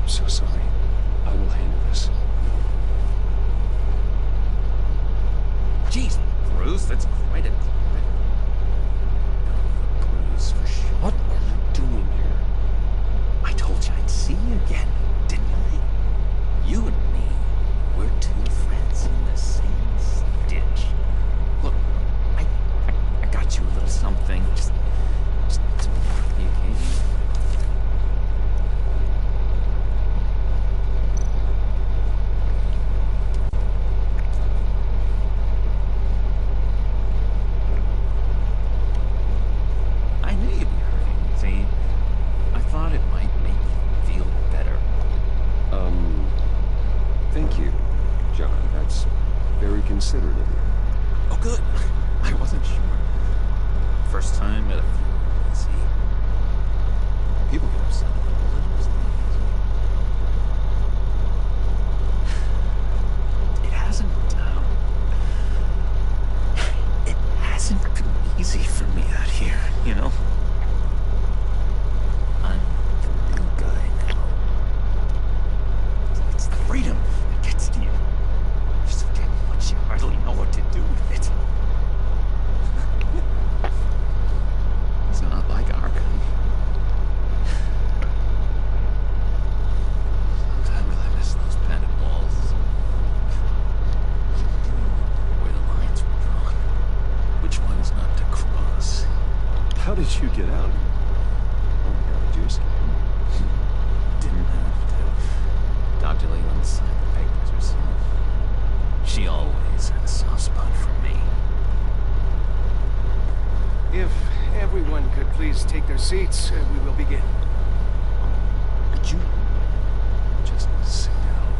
I'm so sorry. I will handle this. Jeez, Bruce, that's quite a... Bruce, for sure. What are you doing here? I told you I'd see you again, didn't I? You and me, we're two friends in the same stitch. Look, I got you a little something, just to mark the occasion. I knew you'd be hurting. See, I thought it might make you feel better. Thank you, John. That's very considerate of you. Oh, good. I wasn't sure. First time at a funeral, see? People get upset about the littlest things. It hasn't been easy for me out here, you know? I'm the new guy now. It's the freedom that gets to you. You so damn much you hardly know what to do with it. It's not like our kind. Sometimes I miss those padded walls. Where the lines were drawn. Which ones not to cross. How did you get out? Oh my god, did you escape? Didn't have to. Dr. Leland signed the papers herself. She always had a soft spot for me. If everyone could please take their seats, we will begin. Could you just sit down?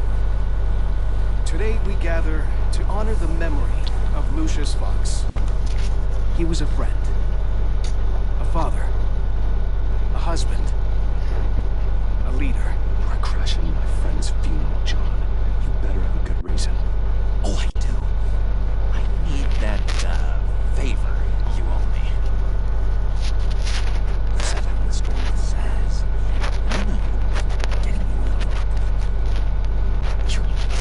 Today we gather to honor the memory of Lucius Fox. He was a friend, a father, a husband, a leader. You're crashing my friend's funeral, John. You better have a good reason. Oh, I do. I need that, favor you owe me. You said I'm the story of Zaz. You know, getting you out.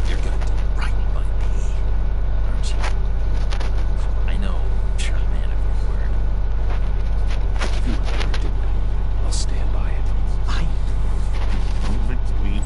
You're gonna do right by me, aren't you? I know, you're a man of your word. I'll give you my word, didn't I? I'll stand by it. I know. Between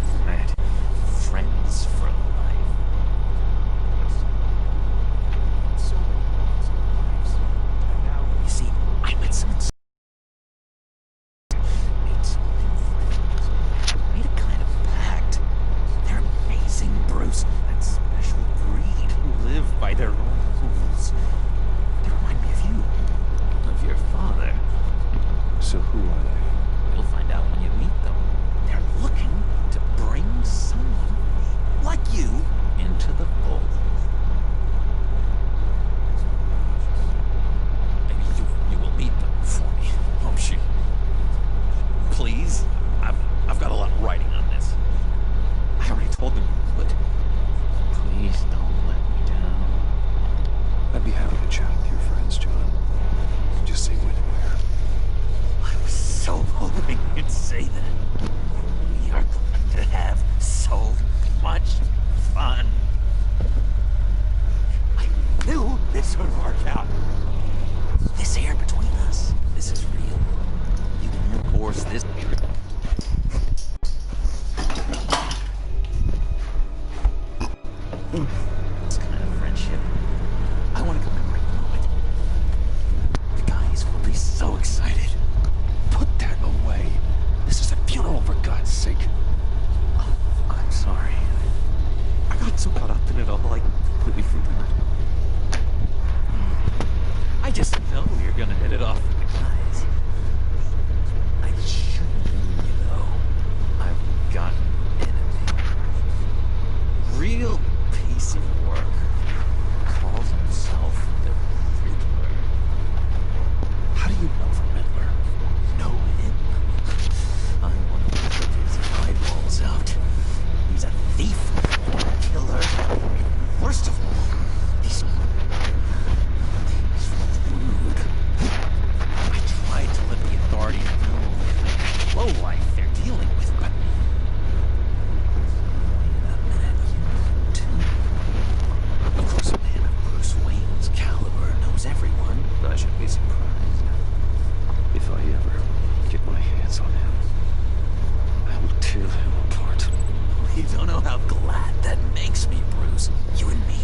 don't know how glad that makes me, Bruce. You and me,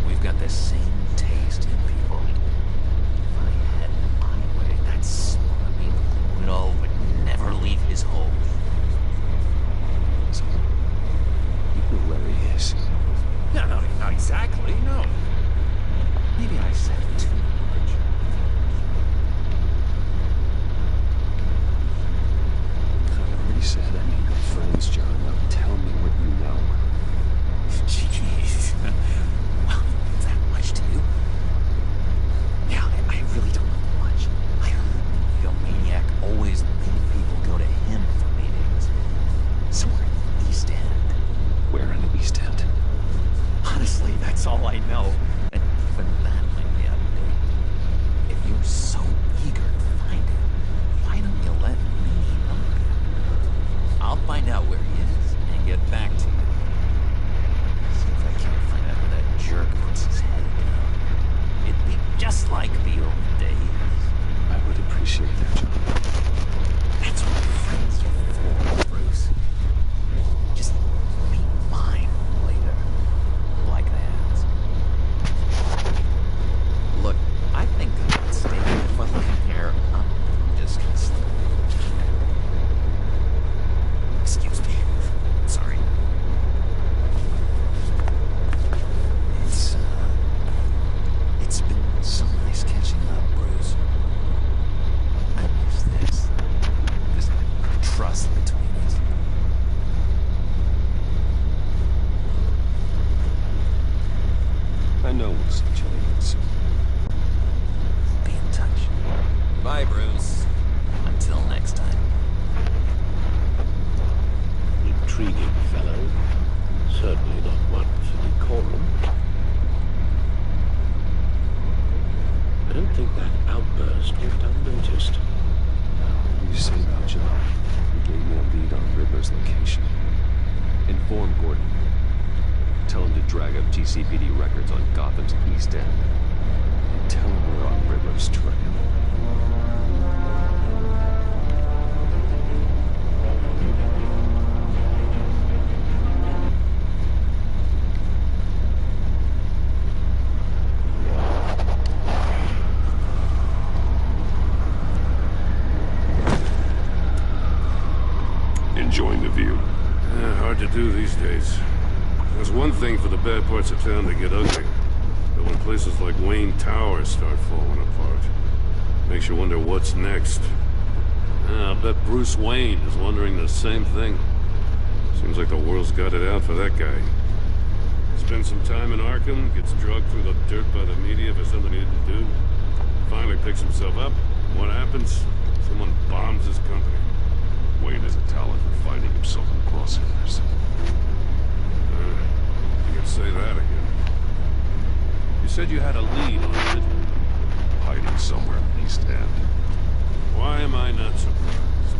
we've got the same taste in people. If I had my way, that smarmy know-it-all would never leave his home. So, you know where he is? No, not exactly, no. Maybe I said it too much. I already said I need no friends, John. Now tell me what you know. Jeez. Well, that much to you? Yeah, I really don't know much. I heard the maniac always made people go to him for meetings. Somewhere in the East End. Where in the East End? Honestly, that's all I know. And even that might be out of date. If you're so eager to find him, why don't you let me know? I'll find out where he is and get back to you. See if I can't find out where that jerk puts his head down. It'd be just like the old days. I would appreciate that, John. That's what friends are for, Bruce. Just meet mine later. Like that. Look, I think I'm not staying for lying here. I'm just gonna sleep. Excuse me. Sorry. It's been so nice catching up, Bruce. I miss this. This trust between us. I know we'll see each other again soon. Be in touch. Bye, Bruce. Until next time. Intriguing fellow. Certainly not one for decorum. I don't think that outburst went unnoticed. What do you say about John? He gave me a lead on Riddler's location. Inform Gordon. Tell him to drag up GCPD records on Gotham's East End. And tell him we're on Riddler's trail. Enjoying the view. Hard to do these days. There's one thing for the bad parts of town to get ugly. But when places like Wayne Tower start falling apart, makes you wonder what's next. I'll bet Bruce Wayne is wondering the same thing. Seems like the world's got it out for that guy. Spends some time in Arkham, gets drugged through the dirt by the media for something he didn't do. Finally picks himself up. What happens? Someone bombs his company. Wayne has a talent for finding himself in crosshairs. You can say that again. You said you had a lead on it. Hiding somewhere in the East End. Why am I not surprised?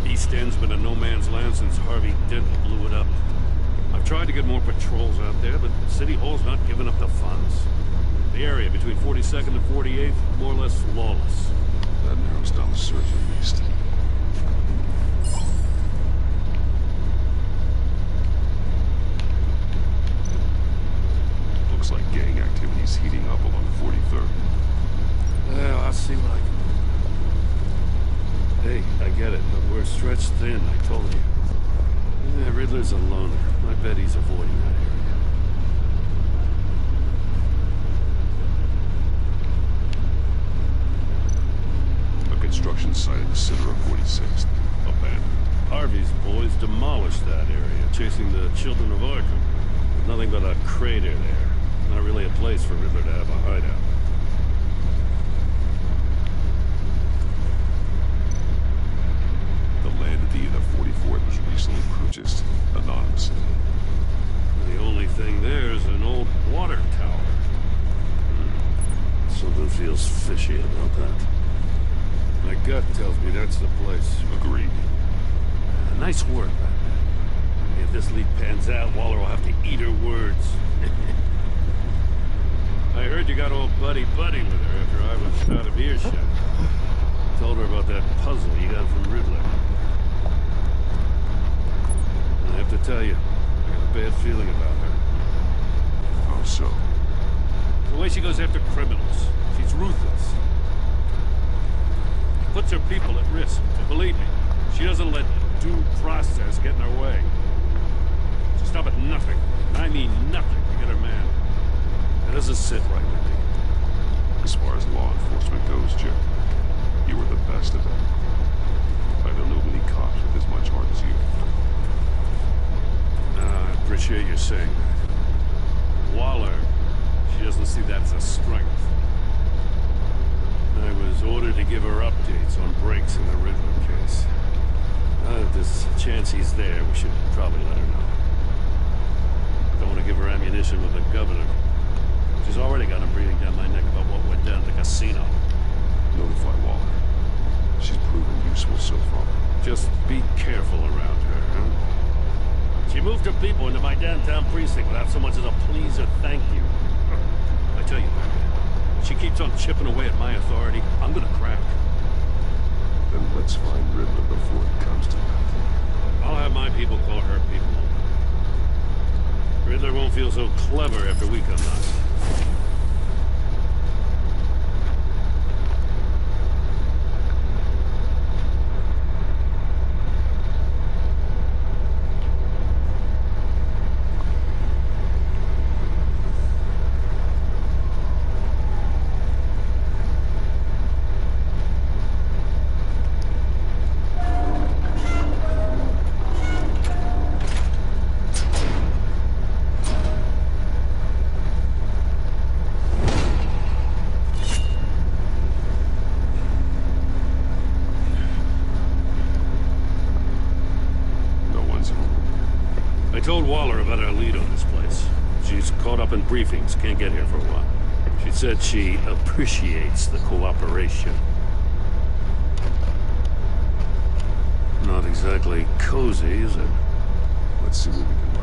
East End's been a no-man's land since Harvey Dent blew it up. I've tried to get more patrols out there, but City Hall's not giving up the funds. The area between 42nd and 48th, more or less lawless. That narrows down the search at least. Looks like gang activity's heating up along 43rd. Well, I'll see what I can do. Hey, I get it, but we're stretched thin, I told you. Yeah, Riddler's a loner. I bet he's avoiding that area. A construction site at the center of 46th. Abandoned. Harvey's boys demolished that area, chasing the children of Arkham. There's nothing but a crater there. Not really a place for Riddler to have a hideout. The land at the end of 44th was recently purchased anonymously. The only thing there is an old water tower. Something feels fishy about that. My gut tells me that's the place. Agreed. Nice work, Batman. If this lead pans out, Waller will have to eat her words. I heard you got all buddy-buddy with her after I was out of earshot. Told her about that puzzle you got from Riddler. I have to tell you, bad feeling about her. How so? The way she goes after criminals. She's ruthless. Puts her people at risk. And believe me, she doesn't let due process get in her way. She'll stop at nothing, and I mean nothing, to get her man. That doesn't sit right with me. As far as law enforcement goes, Jim, you were the best of it. I don't know many cops with as much heart as you. I appreciate you saying that. Waller, she doesn't see that as a strength. I was ordered to give her updates on breaks in the Riddler case. If there's a chance he's there, we should probably let her know. Don't want to give her ammunition with the governor. She's already got him breathing down my neck about what went down at the casino. Notify Waller. She's proven useful so far. Just be careful around her, huh? She moved her people into my downtown precinct without so much as a please or thank you. I tell you, she keeps on chipping away at my authority. I'm gonna crack. Then let's find Riddler before it comes to that. I'll have my people call her people. Riddler won't feel so clever after we come knocking. I told Waller about our lead on this place. She's caught up in briefings, can't get here for a while. She said she appreciates the cooperation. Not exactly cozy, is it? Let's see what we can learn.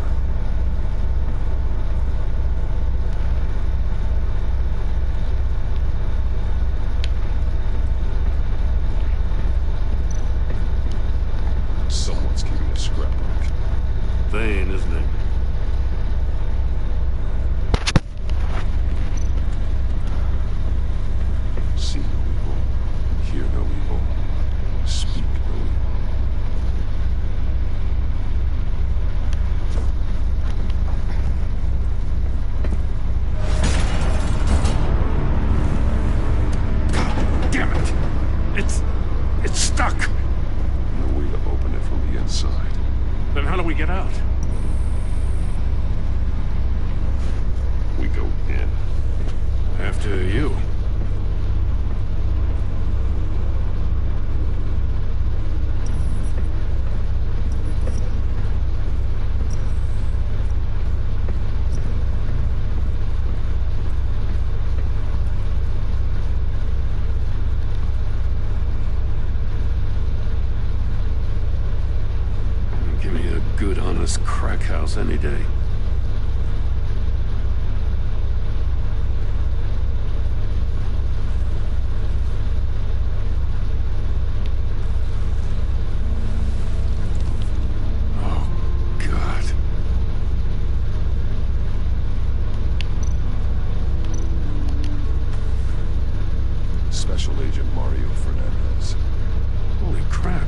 Someone's keeping a scrapbook. Vain, isn't it? See no evil, hear no evil, speak no evil. God damn it! It's stuck! No way to open it from the inside. Then how do we get out? We go in. After you. Give me a good, honest crack house any day. Oh, God. Special Agent Mario Fernandez. Holy crap.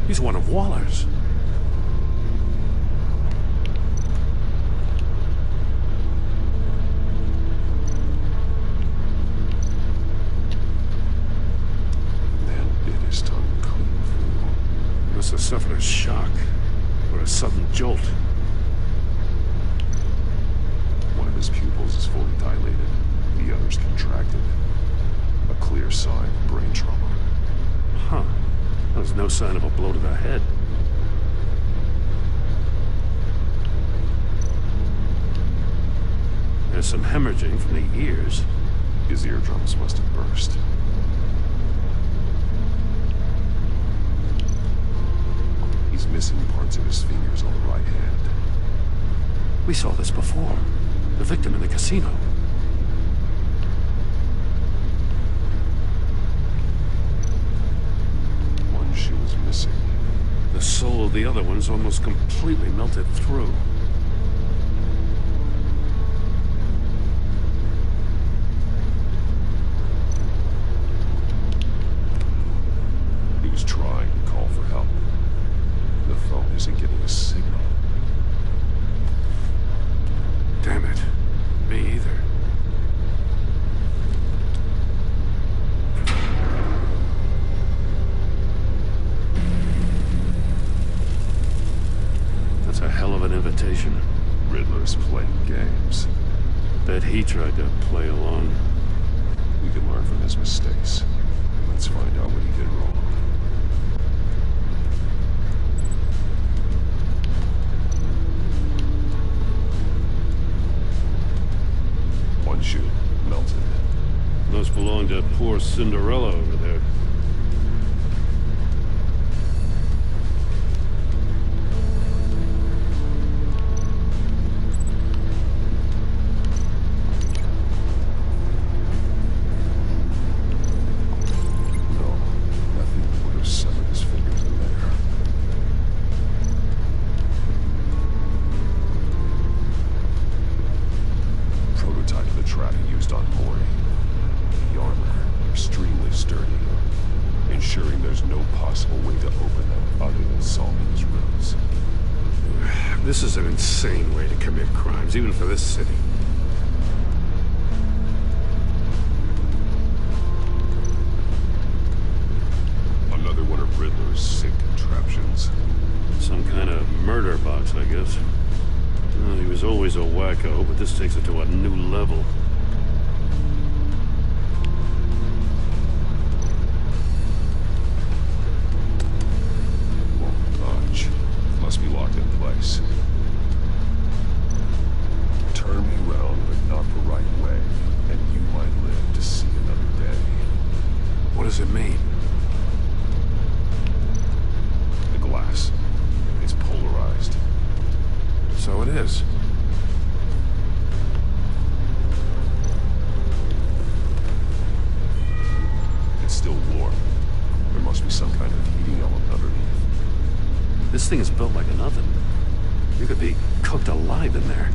He's one of Waller's. Must have suffered a shock, or a sudden jolt. One of his pupils is fully dilated, the other's contracted. A clear sign of brain trauma. Huh. There's no sign of a blow to the head. There's some hemorrhaging from the ears. His eardrums must have burst. He's missing parts of his fingers on the right hand. We saw this before. The victim in the casino. One shoe is missing. The sole of the other one's almost completely melted through. was trying to call for help. The phone isn't getting a signal. Damn it. Me either. That's a hell of an invitation. Riddler's playing games. Bet he tried to play along. We can learn from his mistakes. Let's find out what he did wrong. One shoe melted. Must belong to poor Cinderella over there. This is an insane way to commit crimes, even for this city. Another one of Riddler's sick contraptions. Some kind of murder box, I guess. Well, he was always a wacko, but this takes it to a new level. Must be locked in place. Turn me around, but not the right way, and you might live to see another day. What does it mean? The glass. It's polarized. So it is. It's still warm. There must be some kind of heating element underneath. This thing is built like an oven. You could be cooked alive in there.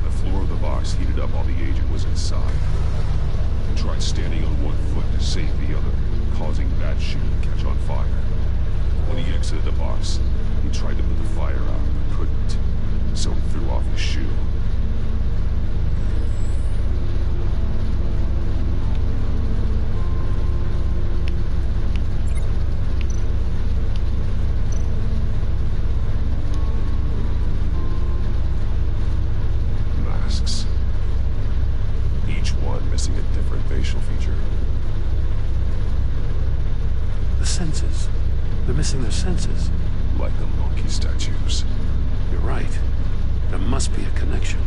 The floor of the box heated up while the agent was inside. He tried standing on one foot to save the other, causing that shoe to catch on fire. When he exited the box, he tried to put the fire out, but couldn't. So he threw off his shoe. Masks. Each one missing a different facial feature. The senses. They're missing their senses. Like the monkey statues. You're right. There must be a connection.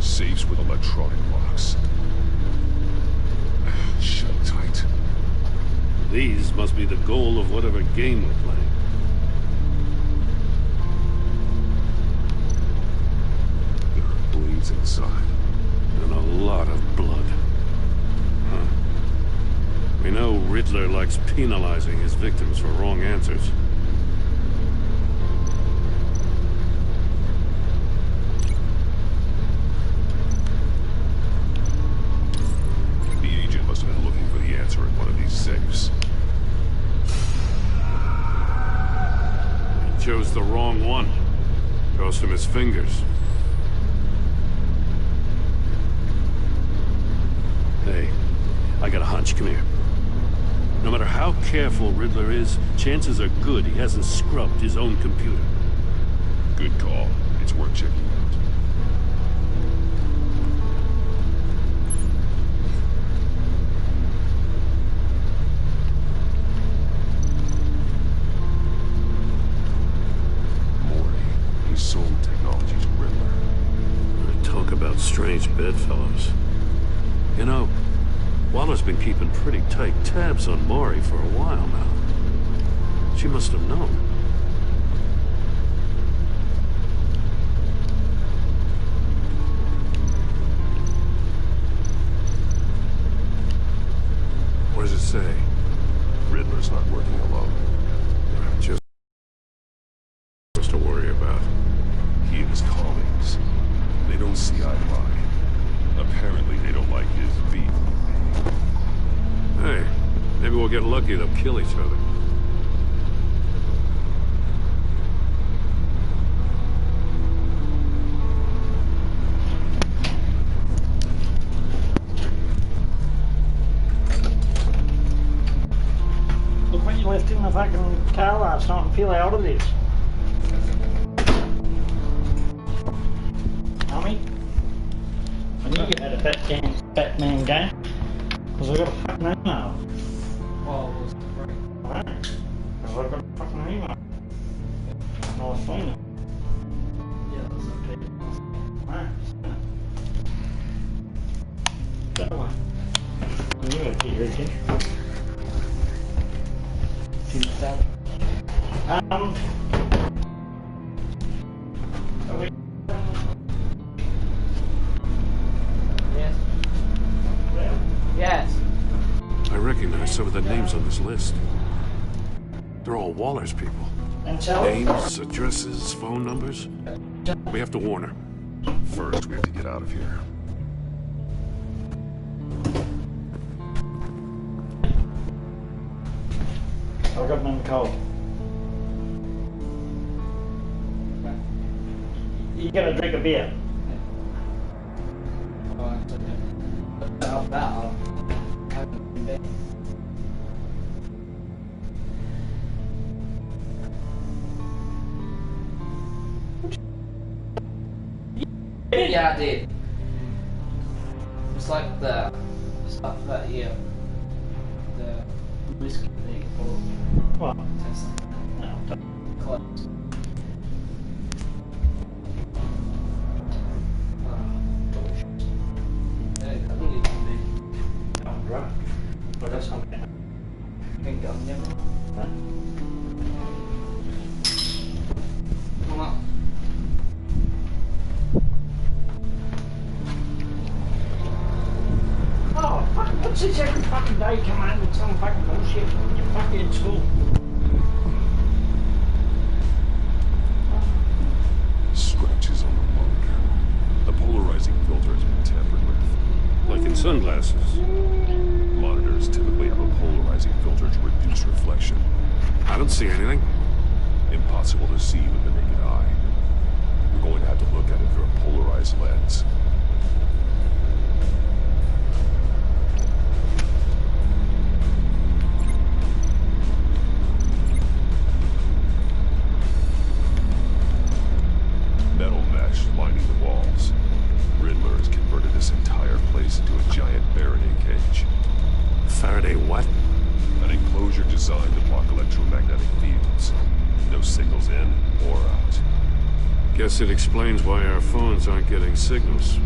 Safes with electronic locks. Shut tight. These must be the goal of whatever game we're playing. There are bleeds inside. And a lot of blood. Huh. We know Riddler likes penalizing his victims for wrong answers. The agent must have been looking for the answer in one of these safes. He chose the wrong one. Cost him his fingers. Hey, I got a hunch. Come here. No matter how careful Riddler is, chances are good he hasn't scrubbed his own computer. Good call. It's worth checking out. Morty. He sold technology to Riddler. Talk about strange bedfellows. You know, Waller's been keeping pretty tight tabs on Maury for a while now. She must have known. get lucky, they'll kill each other. Look what you left in the fucking car last night and feel out of this. Mummy? I knew you had a Batman game. Because I got a fucking email. Well, it was great. I know. Because I got a fucking email. And I was seen it. Yeah, that's okay. No, that one. I knew I'd get your attention. Are we... Yes. Yes. I recognize some of the names on this list. They're all Waller's people. Names, addresses, phone numbers. We have to warn her. First, we have to get out of here. I've got them cold. You gotta drink a beer. Yeah, I did. It's like the stuff that the whiskey thing. What? No, close. Right. Well, that's something. Can go never. Huh? Come on. Oh, fuck, what's this every fucking day come home with some fucking bullshit? You're fucking in school. Scratches on the monitor. The polarizing filter has been tampered with. Like in sunglasses. Monitors typically have a polarizing filter to reduce reflection. I don't see anything. Impossible to see with the naked eye. We're going to have to look at it through a polarized lens. Metal mesh lining the walls. Riddler has converted this entire place into a giant Faraday cage. Faraday what? An enclosure designed to block electromagnetic fields. No signals in or out. Guess it explains why our phones aren't getting signals.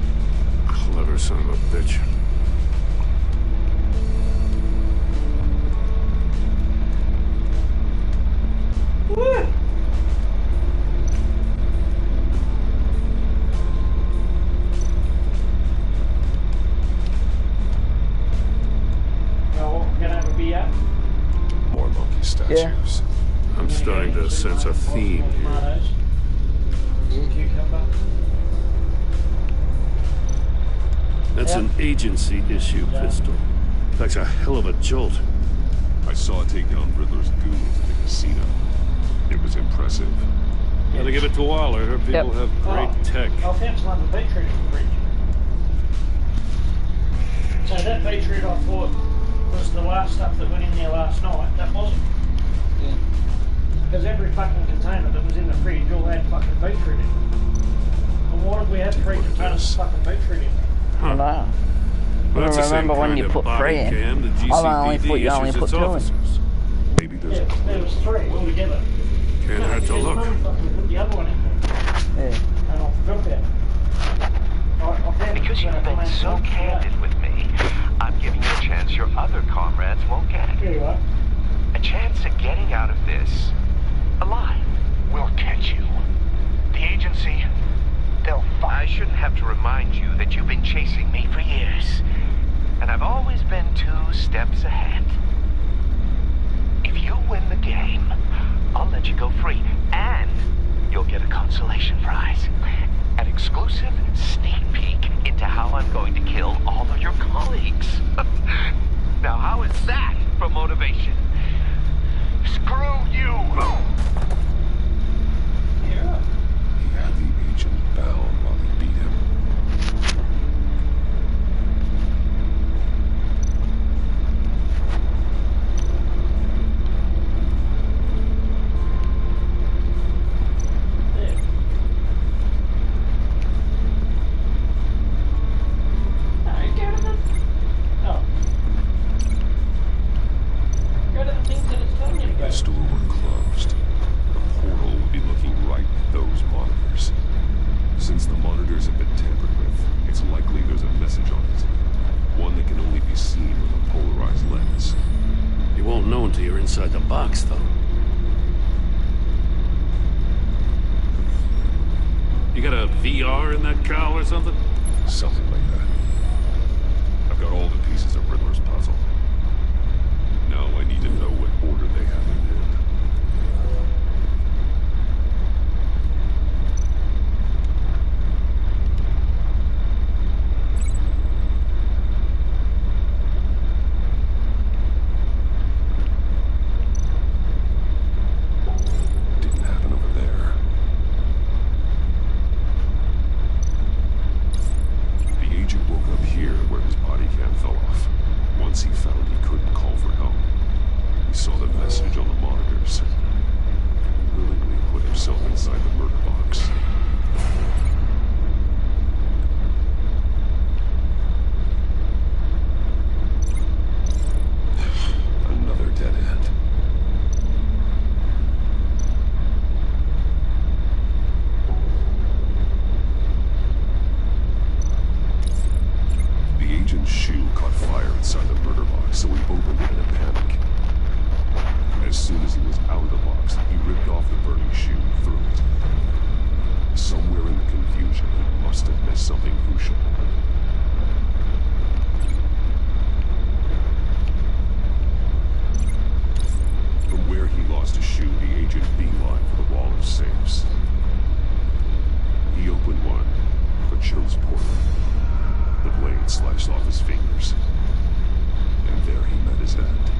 Clever son of a bitch. Woo! More monkey statues. Yeah. I'm starting to sense a theme here. That's an agency issue pistol. That's a hell of a jolt. I saw it take down Riddler's goons at the casino. It was impressive. Gotta give it to Waller. Her people have great tech. I found some other beetroot in the fridge. So that beetroot I thought was the last stuff that went in there last night. That wasn't. Yeah. Because every fucking container that was in the fridge all had fucking beetroot in it. And why did we have 3 containers of fucking beetroot in it? Huh. No. Well, that's I the same remember when kind you of put body 3 in. cam the I only thought GCPD you only issues put its 2 in. officers. Maybe there's Yeah, there was 3 altogether. Can't hurt to look. Mummy fucking put the other one in there. Yeah. And I forgot about it. Because you've been so candid with me, I'm giving you a chance your other comrades won't get. Here you are. A chance at getting out of this alive. We'll catch you. The agency, they'll find. I shouldn't have to remind you that you've been chasing me for years. And I've always been 2 steps ahead. If you win the game, I'll let you go free. And you'll get a consolation prize. An exclusive sneak peek into how I'm going to kill all of your colleagues. Now, how is that for motivation. Screw you! Yeah. He had the agent bound while he beat him. If the store were closed, the portal would be looking right at those monitors. Since the monitors have been tampered with, it's likely there's a message on it. One that can only be seen with a polarized lens. You won't know until you're inside the box, though. You got a VR in that cowl or something? Something like that. I've got all the pieces of Riddler's puzzle. Now I need to know what order they have it in. Didn't happen over there. The agent woke up here where his body cam fell off. Once he found he couldn't call for help, he saw the message on the monitors. He willingly put himself inside the murder box. Another dead end. The agent's shoe caught fire inside the murder box, so he opened it in a panic. As soon as he was out of the box, he ripped off the burning shoe and threw it. Somewhere in the confusion, he must have missed something crucial. From where he lost his shoe, the agent beelined for the wall of safes. He opened one, but chose poorly. The blade sliced off his fingers. And there he met his end.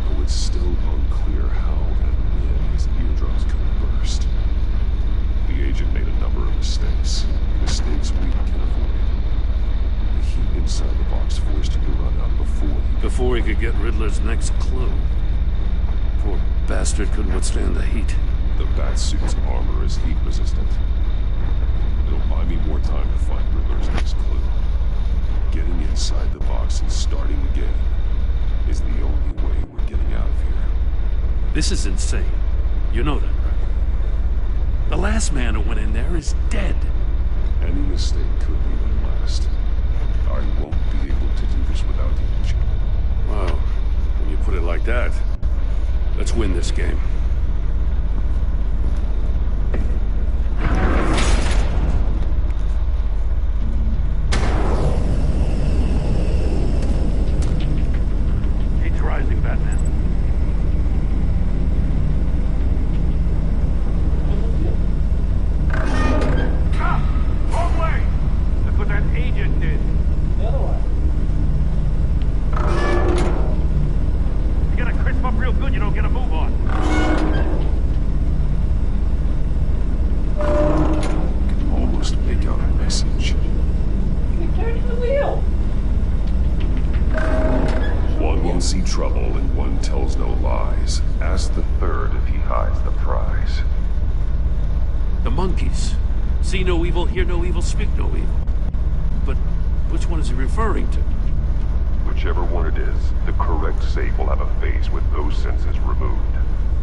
Though it's still unclear how and when his eardrums could have burst. The agent made a number of mistakes. Mistakes we can avoid. The heat inside the box forced him to run out before he could get Riddler's next clue. Poor bastard couldn't withstand the heat. The Batsuit's armor is heat resistant. It'll buy me more time to find Riddler's next clue. Getting inside the box and starting again is the only way we're getting out of here. This is insane. You know that, right? The last man who went in there is dead. Any mistake could be my last. I won't be able to do this without the agent. Well, when you put it like that, let's win this game. Heat's rising, Batman. Wrong way! That's what that agent did. The other way. You gotta crisp up real good, you don't get a move on. I can almost make out a message. You turn the wheel. One won't see trouble and one tells no lies. Ask the third if he hides the prize. The monkeys. See no evil, hear no evil, speak no evil. But which one is he referring to? Whichever one it is, the correct safe will have a face with those senses removed.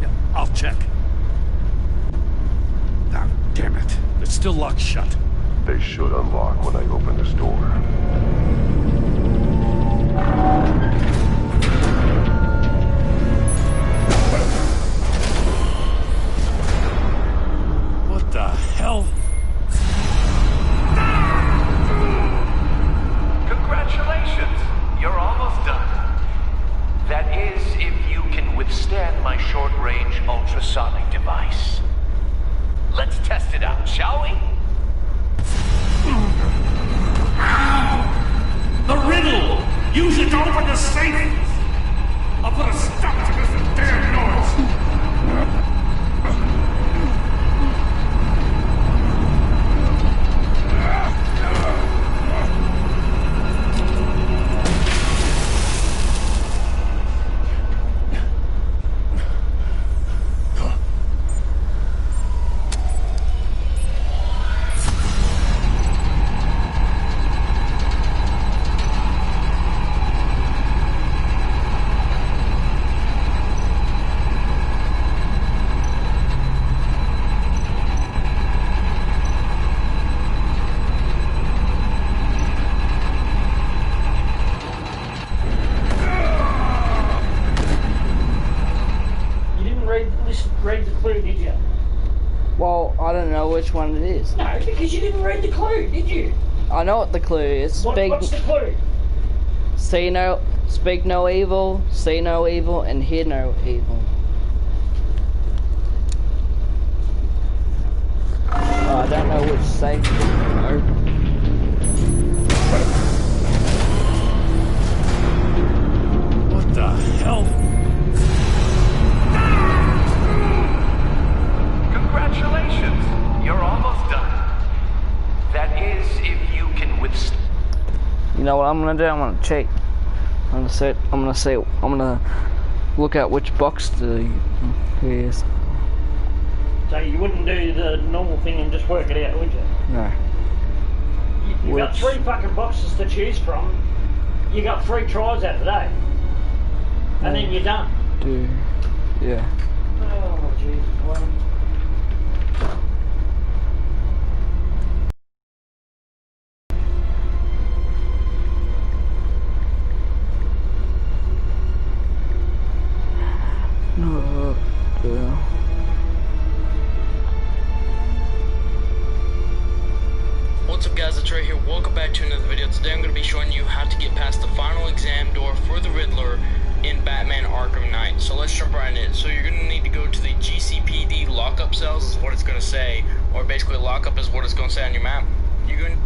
Yeah, I'll check. Ah, damn it. It's still locked shut. They should unlock when I open this door. What the hell? Congratulations! You're almost done. That is, if you can withstand my short-range ultrasonic device. Let's test it out, shall we? The riddle! Use it to open the safe! I'll put a stop to this damn noise! Read the clue, did you? Well, I don't know which one it is. No, because you didn't read the clue, did you? I know what the clue is. What's the clue? Speak no evil, see no evil, and hear no evil. I don't know which safe. What the hell? Congratulations, you're almost done. That is, if you can withstand. You know what I'm gonna do? I'm gonna check. I'm gonna look at which box he is. So you wouldn't do the normal thing and just work it out, would you? No. You've got 3 fucking boxes to choose from. You got 3 tries out of the day. And then you're done. Yeah. Oh, Jesus, well. No, yeah. What's up guys, it's Ray here. Welcome back to another video. Today I'm going to be showing you how to get past the final exam door for the Riddler in Batman Arkham Knight. So let's jump right in. So you're going to need to go to the GCPD lockup cells is what it's going to say. Or basically lockup is what it's going to say on your map. You're going to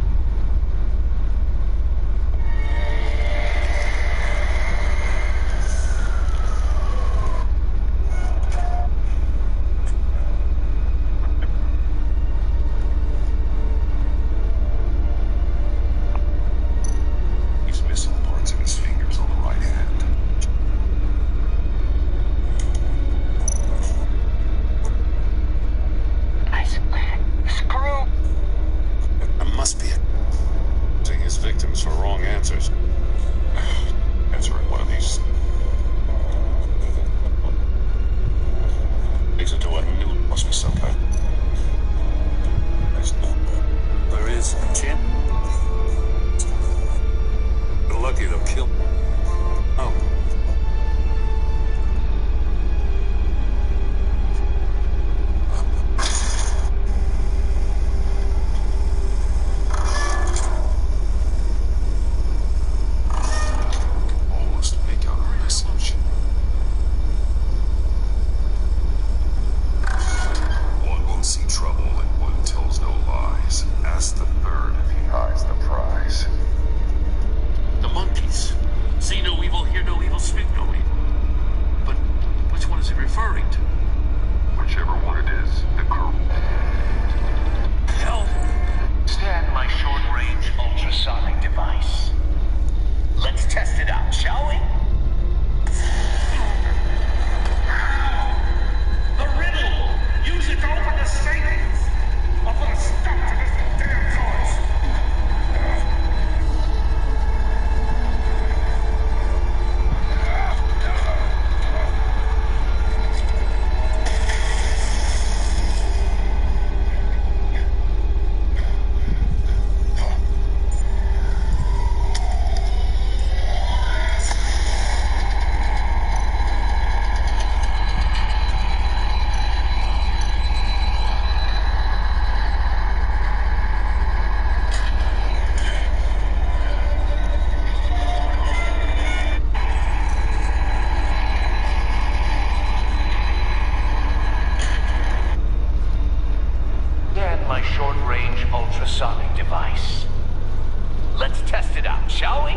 ultrasonic device. Let's test it out, shall we?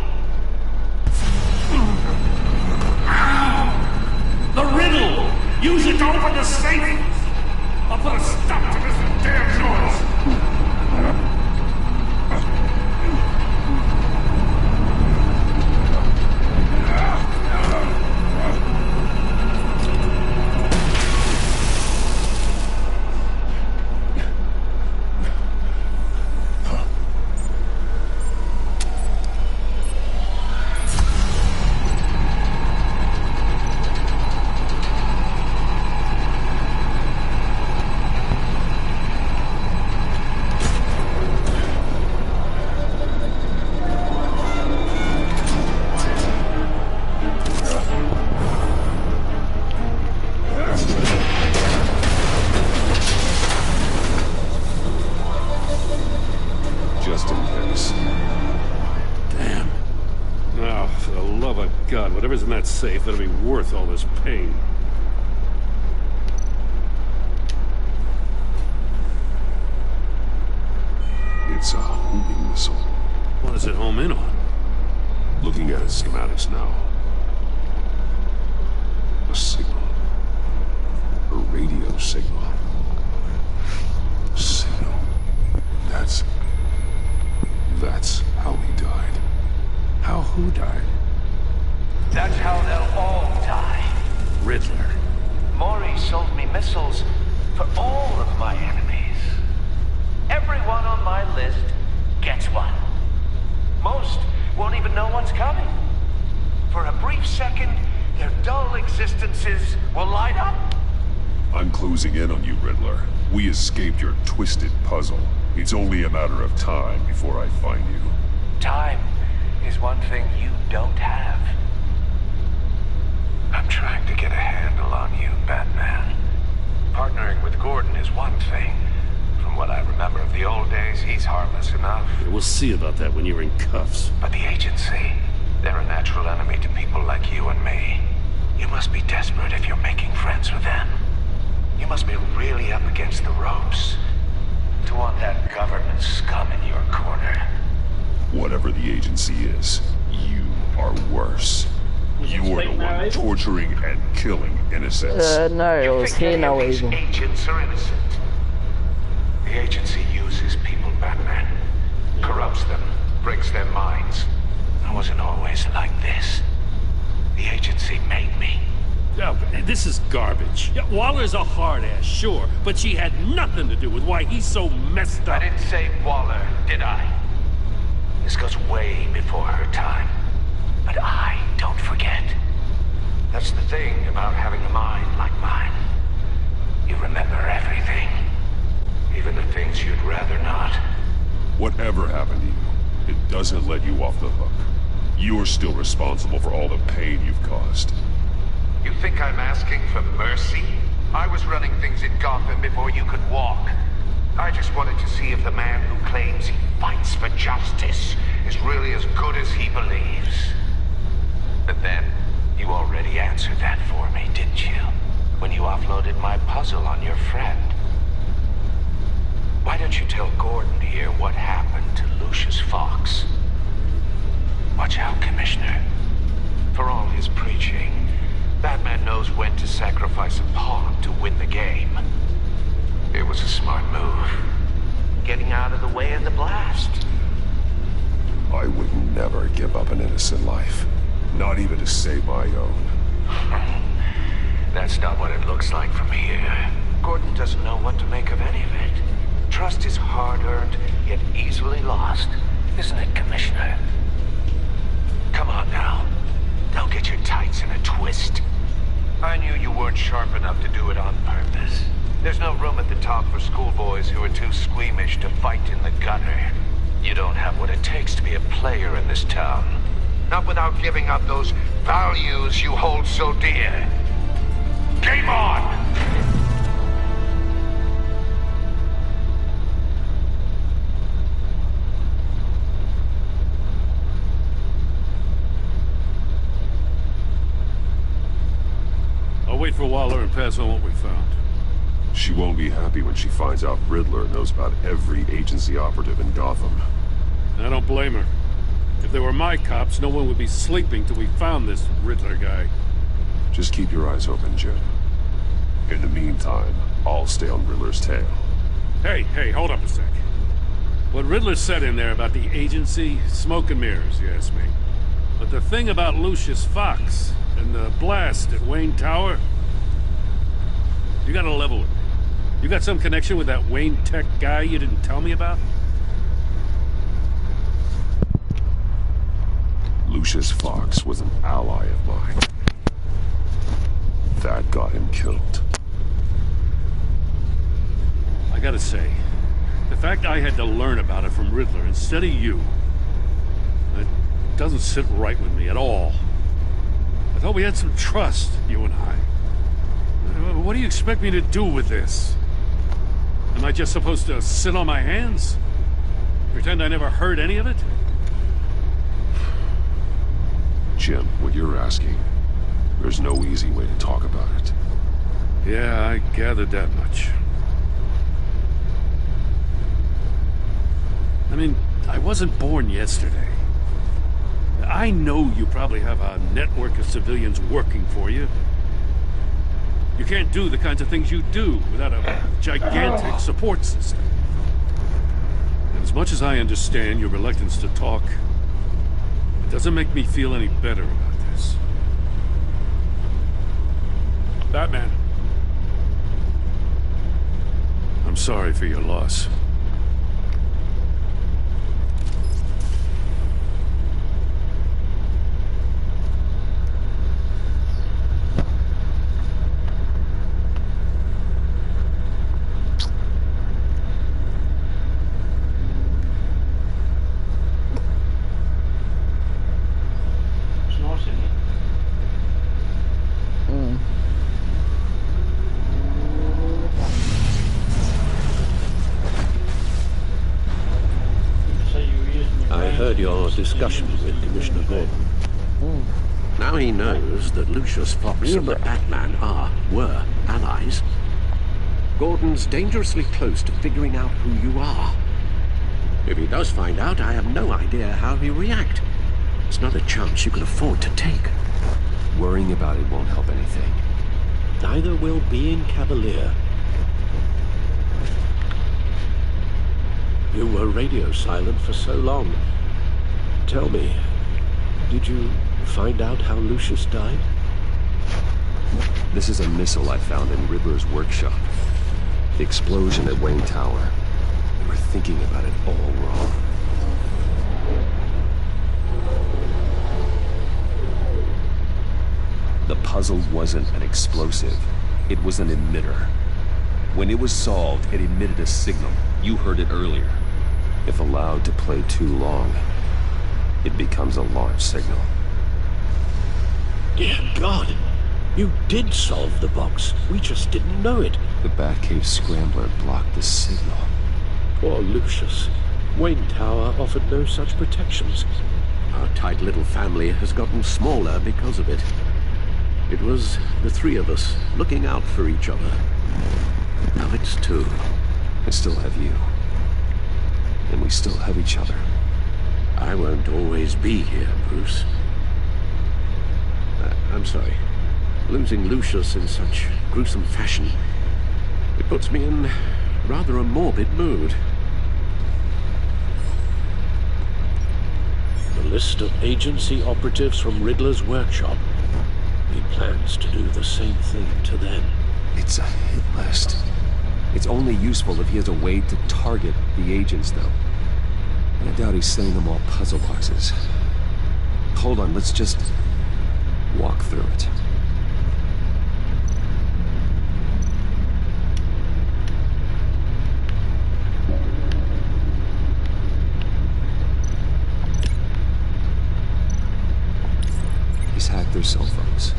The riddle! Use it to open the safe! I'll put a stop to this damn noise! Whatever's in that safe, that'll be worth all this pain. It's a homing missile. What does it home in on? Looking at its schematics now. A signal. A radio signal. Signal. That's how he died. How who died? That's how they'll all die. Riddler. Maury sold me missiles for all of my enemies. Everyone on my list gets one. Most won't even know what's coming. For a brief second, their dull existences will light up. I'm closing in on you, Riddler. We escaped your twisted puzzle. It's only a matter of time before I find you. Time is one thing you don't have. I'm trying to get a handle on you, Batman. Partnering with Gordon is one thing. From what I remember of the old days, he's harmless enough. Yeah, we'll see about that when you're in cuffs. But the agency, they're a natural enemy to people like you and me. You must be desperate if you're making friends with them. You must be really up against the ropes to want that government scum in your corner. Whatever the agency is, you are worse. You are the one torturing and killing innocents. No, it was here no evil. Agents are innocent. The agency uses people, Batman. Corrupts them, breaks their minds. I wasn't always like this. The agency made me. Oh, this is garbage. Yeah, Waller's a hard ass, sure, but she had nothing to do with why he's so messed up. I didn't say Waller, did I? This goes way before her time. But I don't forget. That's the thing about having a mind like mine. You remember everything. Even the things you'd rather not. Whatever happened to you, it doesn't let you off the hook. You're still responsible for all the pain you've caused. You think I'm asking for mercy? I was running things in Gotham before you could walk. I just wanted to see if the man who claims he fights for justice is really as good as he believes. But then, you already answered that for me, didn't you? When you offloaded my puzzle on your friend. Why don't you tell Gordon here what happened to Lucius Fox? Watch out, Commissioner. For all his preaching, Batman knows when to sacrifice a pawn to win the game. It was a smart move. Getting out of the way of the blast. I would never give up an innocent life. Not even to save my own. That's not what it looks like from here. Gordon doesn't know what to make of any of it. Trust is hard-earned, yet easily lost. Isn't it, Commissioner? Come on now. Don't get your tights in a twist. I knew you weren't sharp enough to do it on purpose. There's no room at the top for schoolboys who are too squeamish to fight in the gutter. You don't have what it takes to be a player in this town. Not without giving up those values you hold so dear. Game on! I'll wait for Waller and pass on what we found. She won't be happy when she finds out Riddler knows about every agency operative in Gotham. I don't blame her. If they were my cops, no one would be sleeping till we found this Riddler guy. Just keep your eyes open, Jim. In the meantime, I'll stay on Riddler's tail. Hey, hold up a sec. What Riddler said in there about the agency, smoke and mirrors, you ask me. But the thing about Lucius Fox and the blast at Wayne Tower, you gotta level with me. You got some connection with that Wayne Tech guy you didn't tell me about? Lucius Fox was an ally of mine. That got him killed. I gotta say, the fact I had to learn about it from Riddler instead of you, it doesn't sit right with me at all. I thought we had some trust, you and I. What do you expect me to do with this? Am I just supposed to sit on my hands? Pretend I never heard any of it? Jim, what you're asking, there's no easy way to talk about it. Yeah, I gathered that much. I mean, I wasn't born yesterday. I know you probably have a network of civilians working for you. You can't do the kinds of things you do without a gigantic support system. And as much as I understand your reluctance to talk, it doesn't make me feel any better about this. Batman. I'm sorry for your loss. Your discussion with Commissioner Gordon. Now he knows that Lucius Fox and the Batman were allies. Gordon's dangerously close to figuring out who you are. If he does find out, I have no idea how he'll react. It's not a chance you can afford to take. Worrying about it won't help anything. Neither will being cavalier. You were radio silent for so long. Tell me, did you find out how Lucius died? This is a missile I found in Riddler's workshop. The explosion at Wayne Tower. We were thinking about it all wrong. The puzzle wasn't an explosive. It was an emitter. When it was solved, it emitted a signal. You heard it earlier. If allowed to play too long, it becomes a launch signal. Dear God! You did solve the box. We just didn't know it. The Batcave scrambler blocked the signal. Poor Lucius. Wayne Tower offered no such protections. Our tight little family has gotten smaller because of it. It was the three of us looking out for each other. Now it's two. I still have you. And we still have each other. I won't always be here, Bruce. I'm sorry. Losing Lucius in such gruesome fashion, it puts me in rather a morbid mood. The list of agency operatives from Riddler's workshop. He plans to do the same thing to them. It's a hit list. It's only useful if he has a way to target the agents, though. I doubt he's sending them all puzzle boxes. Hold on, let's just walk through it. He's hacked their cell phones.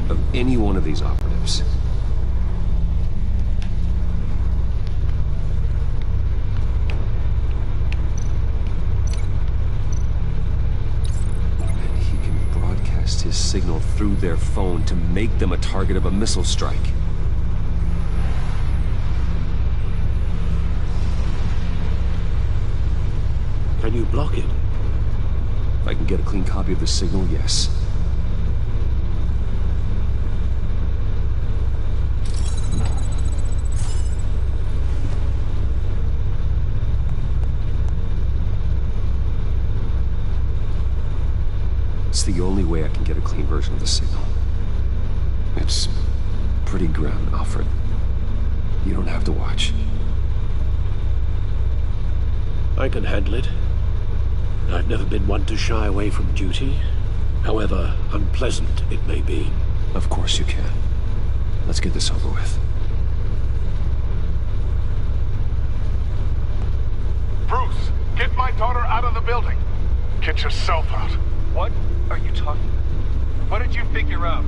Of any one of these operatives. His signal through their phone to make them a target of a missile strike. Can you block it? If I can get a clean copy of the signal, yes. the only way I can get a clean version of the signal. It's pretty grim, Alfred. You don't have to watch. I can handle it. I've never been one to shy away from duty, however unpleasant it may be. Of course you can. Let's get this over with. Bruce, get my daughter out of the building. Get yourself out. What are you talking about? What did you figure out?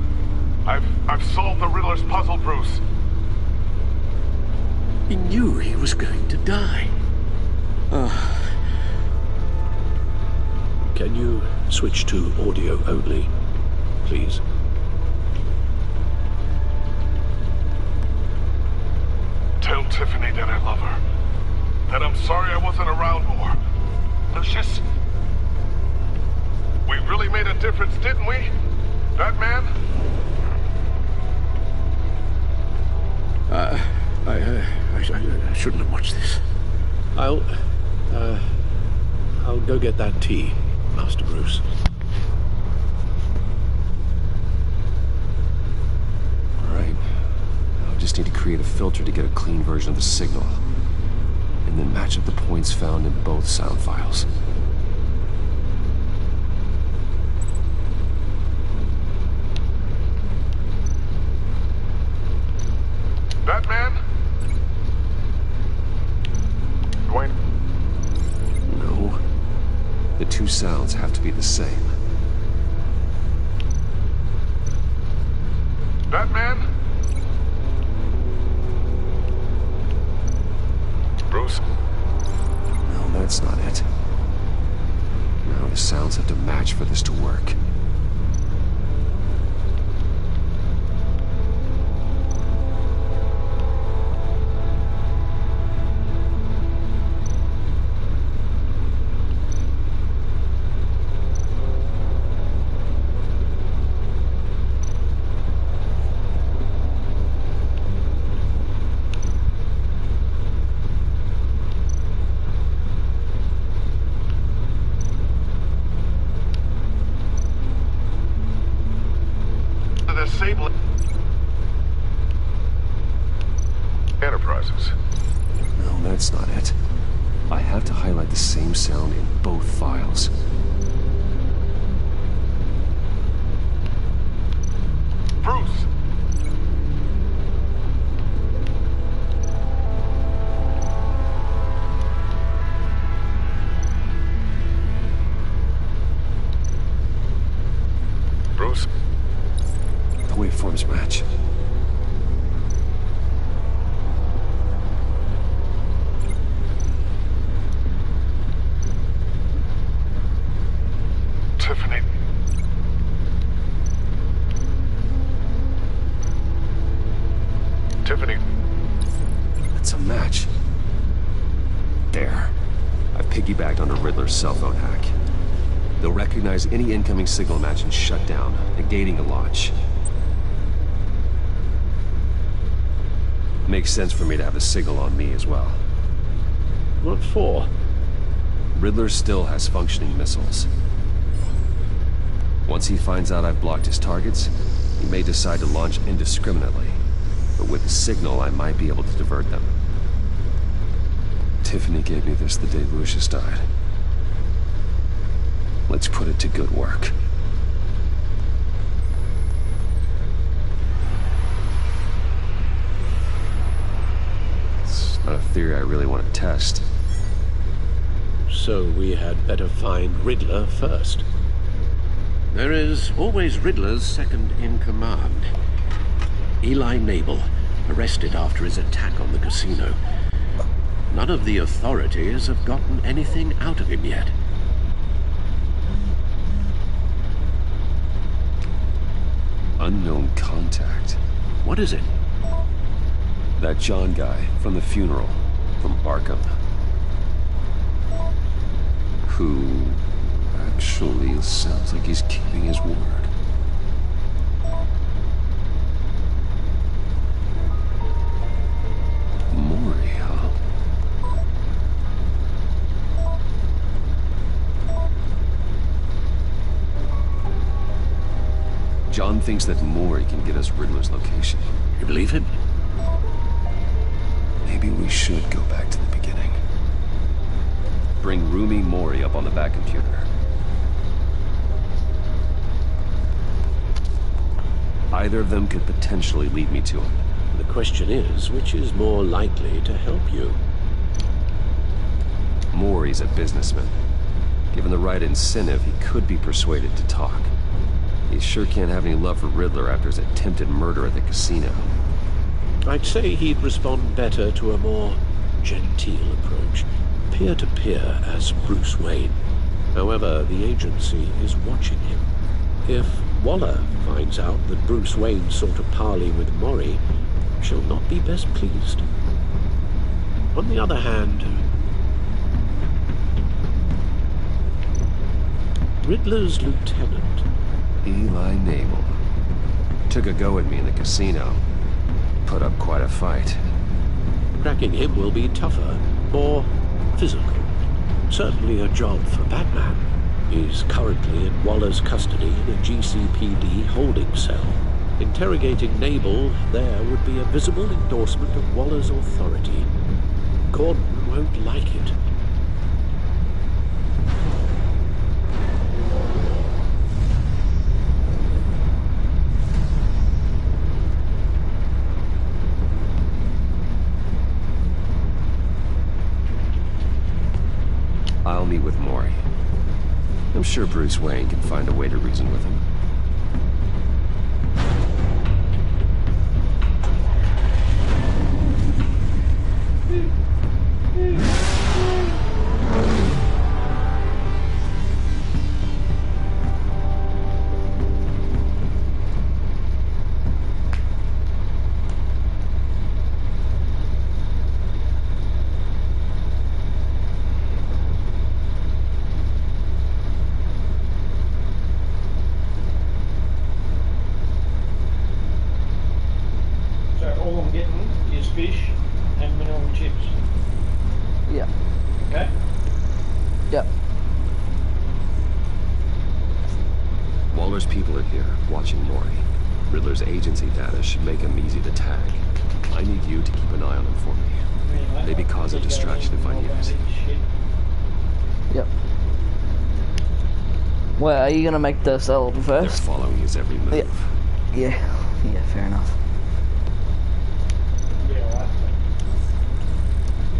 I've solved the Riddler's puzzle, Bruce. He knew he was going to die. Can you switch to audio only, please? Tell Tiffany that I love her. That I'm sorry I wasn't around more. Lucius? We really made a difference, didn't we? That man? I shouldn't have watched this. I'll go get that tea, Master Bruce. All right. I'll just need to create a filter to get a clean version of the signal. And then match up the points found in both sound files. That man? Dwayne? No. The two sounds have to be the same. That man? Bruce? No, that's not it. Now the sounds have to match for this to work. Enterprises. No, that's not it. I have to highlight the same sound in both files. Bruce! Bruce? The waveforms match. Tiffany. Tiffany. It's a match. There. I've piggybacked on a Riddler's cell phone hack. They'll recognize any incoming signal match and shut down, negating a launch. Makes sense for me to have the signal on me as well. What for? Riddler still has functioning missiles. Once he finds out I've blocked his targets, he may decide to launch indiscriminately. But with the signal, I might be able to divert them. Tiffany gave me this the day Lucius died. Let's put it to good work. It's not a theory I really want to test. So we had better find Riddler first. There is always Riddler's second in command. Eli Nabel, arrested after his attack on the casino. None of the authorities have gotten anything out of him yet. Unknown contact. What is it? That John guy from the funeral, from Arkham. Who actually sounds like he's keeping his word. Maury, huh? thinks that Mori can get us Riddler's location. You believe him? Maybe we should go back to the beginning. Bring Rumi Mori up on the back computer. Either of them could potentially lead me to him. The question is, which is more likely to help you? Mori's a businessman. Given the right incentive, he could be persuaded to talk. He sure can't have any love for Riddler after his attempted murder at the casino. I'd say he'd respond better to a more genteel approach, peer-to-peer as Bruce Wayne. However, the agency is watching him. If Waller finds out that Bruce Wayne sought a parley with Mori, she'll not be best pleased. On the other hand, Riddler's lieutenant, Eli Nabel, took a go at me in the casino. Put up quite a fight. Cracking him will be tougher, more physical. Certainly a job for Batman. He's currently in Waller's custody in a GCPD holding cell. Interrogating Nabel there would be a visible endorsement of Waller's authority. Gordon won't like it. I'll meet with Mori. I'm sure Bruce Wayne can find a way to reason with him. Fish and mineral chips. Yeah. Okay? Yep. Waller's people are here, watching Mori. Riddler's agency data should make him easy to tag. I need you to keep an eye on him for me. Maybe cause a distraction if I need it. Yep. Well, are you gonna make the cell first? They're following his every move. Yeah, fair enough.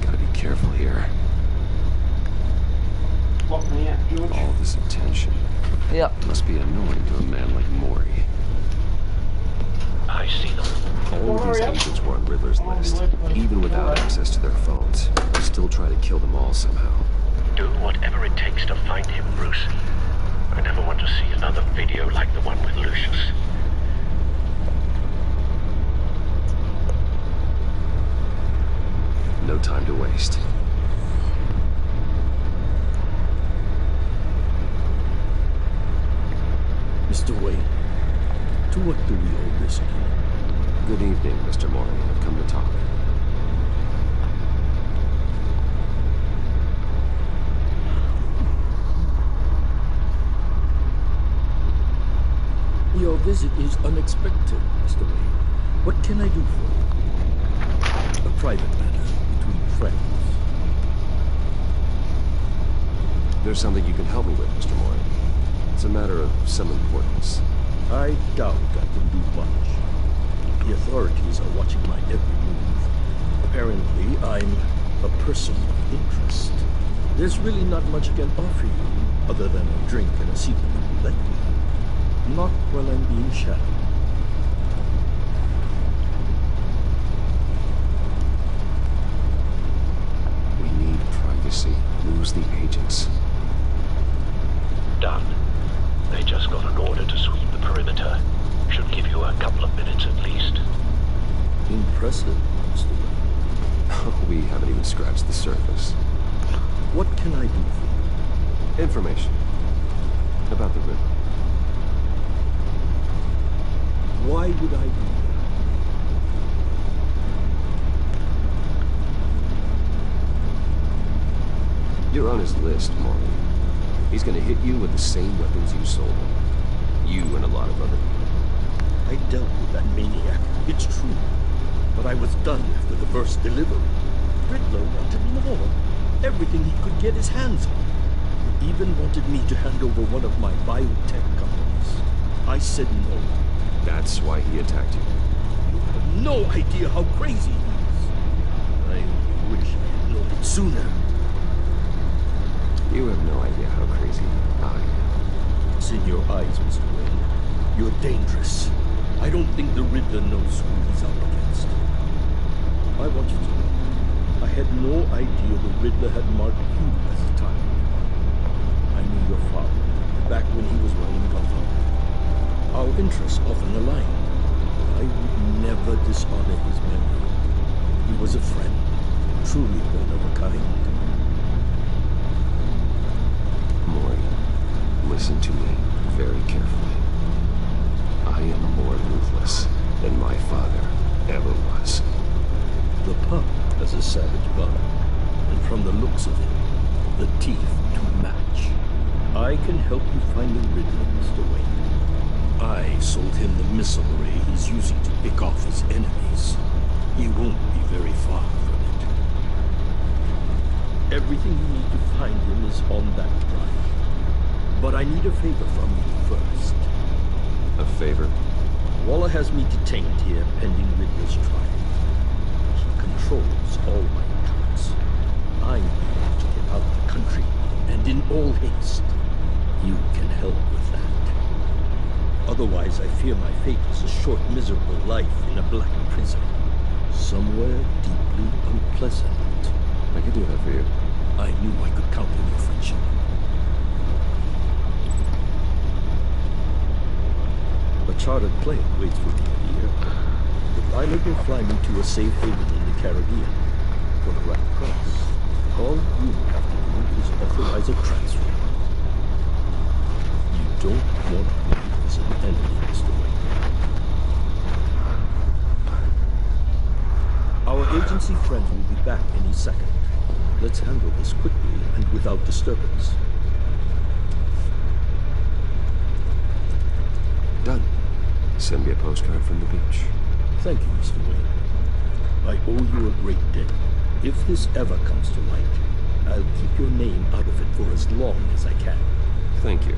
Gotta be careful here. Lock me out, George. All this attention. Yep. Must be annoying to a man like Mori. I see them. All of these agents were on Riddler's list. Even without access to their phones, they'll still try to kill them all somehow. Do whatever it takes to find him, Bruce. I never want to see another video like the one with Lucius. No time to waste. Mr. Wayne, to what do we owe this again? Good evening, Mr. Mori. I've come to talk. Your visit is unexpected, Mr. Wayne. What can I do for you? A private matter between friends. There's something you can help me with, Mr. Mori. It's a matter of some importance. I doubt I can do much. The authorities are watching my every move. Apparently, I'm a person of interest. There's really not much I can offer you other than a drink and a seat at the roulette wheel. Not while I'm being shadowed. We need privacy. Lose the agents. Done. They just got an order to sweep the perimeter. Should give you a couple of minutes at least. Impressive, Mr. Wayne. We haven't even scratched the surface. What can I do for you? Information about the Riddler. Why would I do that? You're on his list, Mori. He's gonna hit you with the same weapons you sold him. You and a lot of other people. I dealt with that maniac, it's true. But I was done after the first delivery. Riddler wanted more. Everything he could get his hands on. He even wanted me to hand over one of my biotech companies. I said no. That's why he attacked you. You have no idea how crazy he is. I only wish I had known it sooner. You have no idea how crazy I am. It's in your eyes, Mr. Wayne. You're dangerous. I don't think the Riddler knows who he's up against. I want you to know, I had no idea the Riddler had marked you as a target. I knew your father, back when he was running Gotham. Our interests often aligned. I would never dishonor his memory. He was a friend, truly one of a kind. Maury, listen to me very carefully. I am more ruthless than my father ever was. The pup has a savage bond, and from the looks of him, the teeth to match. I can help you find the Riddler, Mr. Wayne. I sold him the missile array he's using to pick off his enemies. He won't be very far from it. Everything you need to find him is on that drive. But I need a favor from you first. A favor? Waller has me detained here pending Riddler's trial. He controls all my accounts. I need to get out of the country, and in all haste. You can help with that. Otherwise, I fear my fate is a short, miserable life in a black prison. Somewhere deeply unpleasant. I could do that for you. I knew I could count on your friendship. A chartered plane waits for me at the airport. The pilot will fly me to a safe haven in the Caribbean for the right price. All you have to do is authorize a transfer. You don't want me as an enemy, Mr. Wayne. Our agency friends will be back any second. Let's handle this quickly and without disturbance. Done. Send me a postcard from the beach. Thank you, Mr. Wayne. I owe you a great debt. If this ever comes to light, I'll keep your name out of it for as long as I can. Thank you.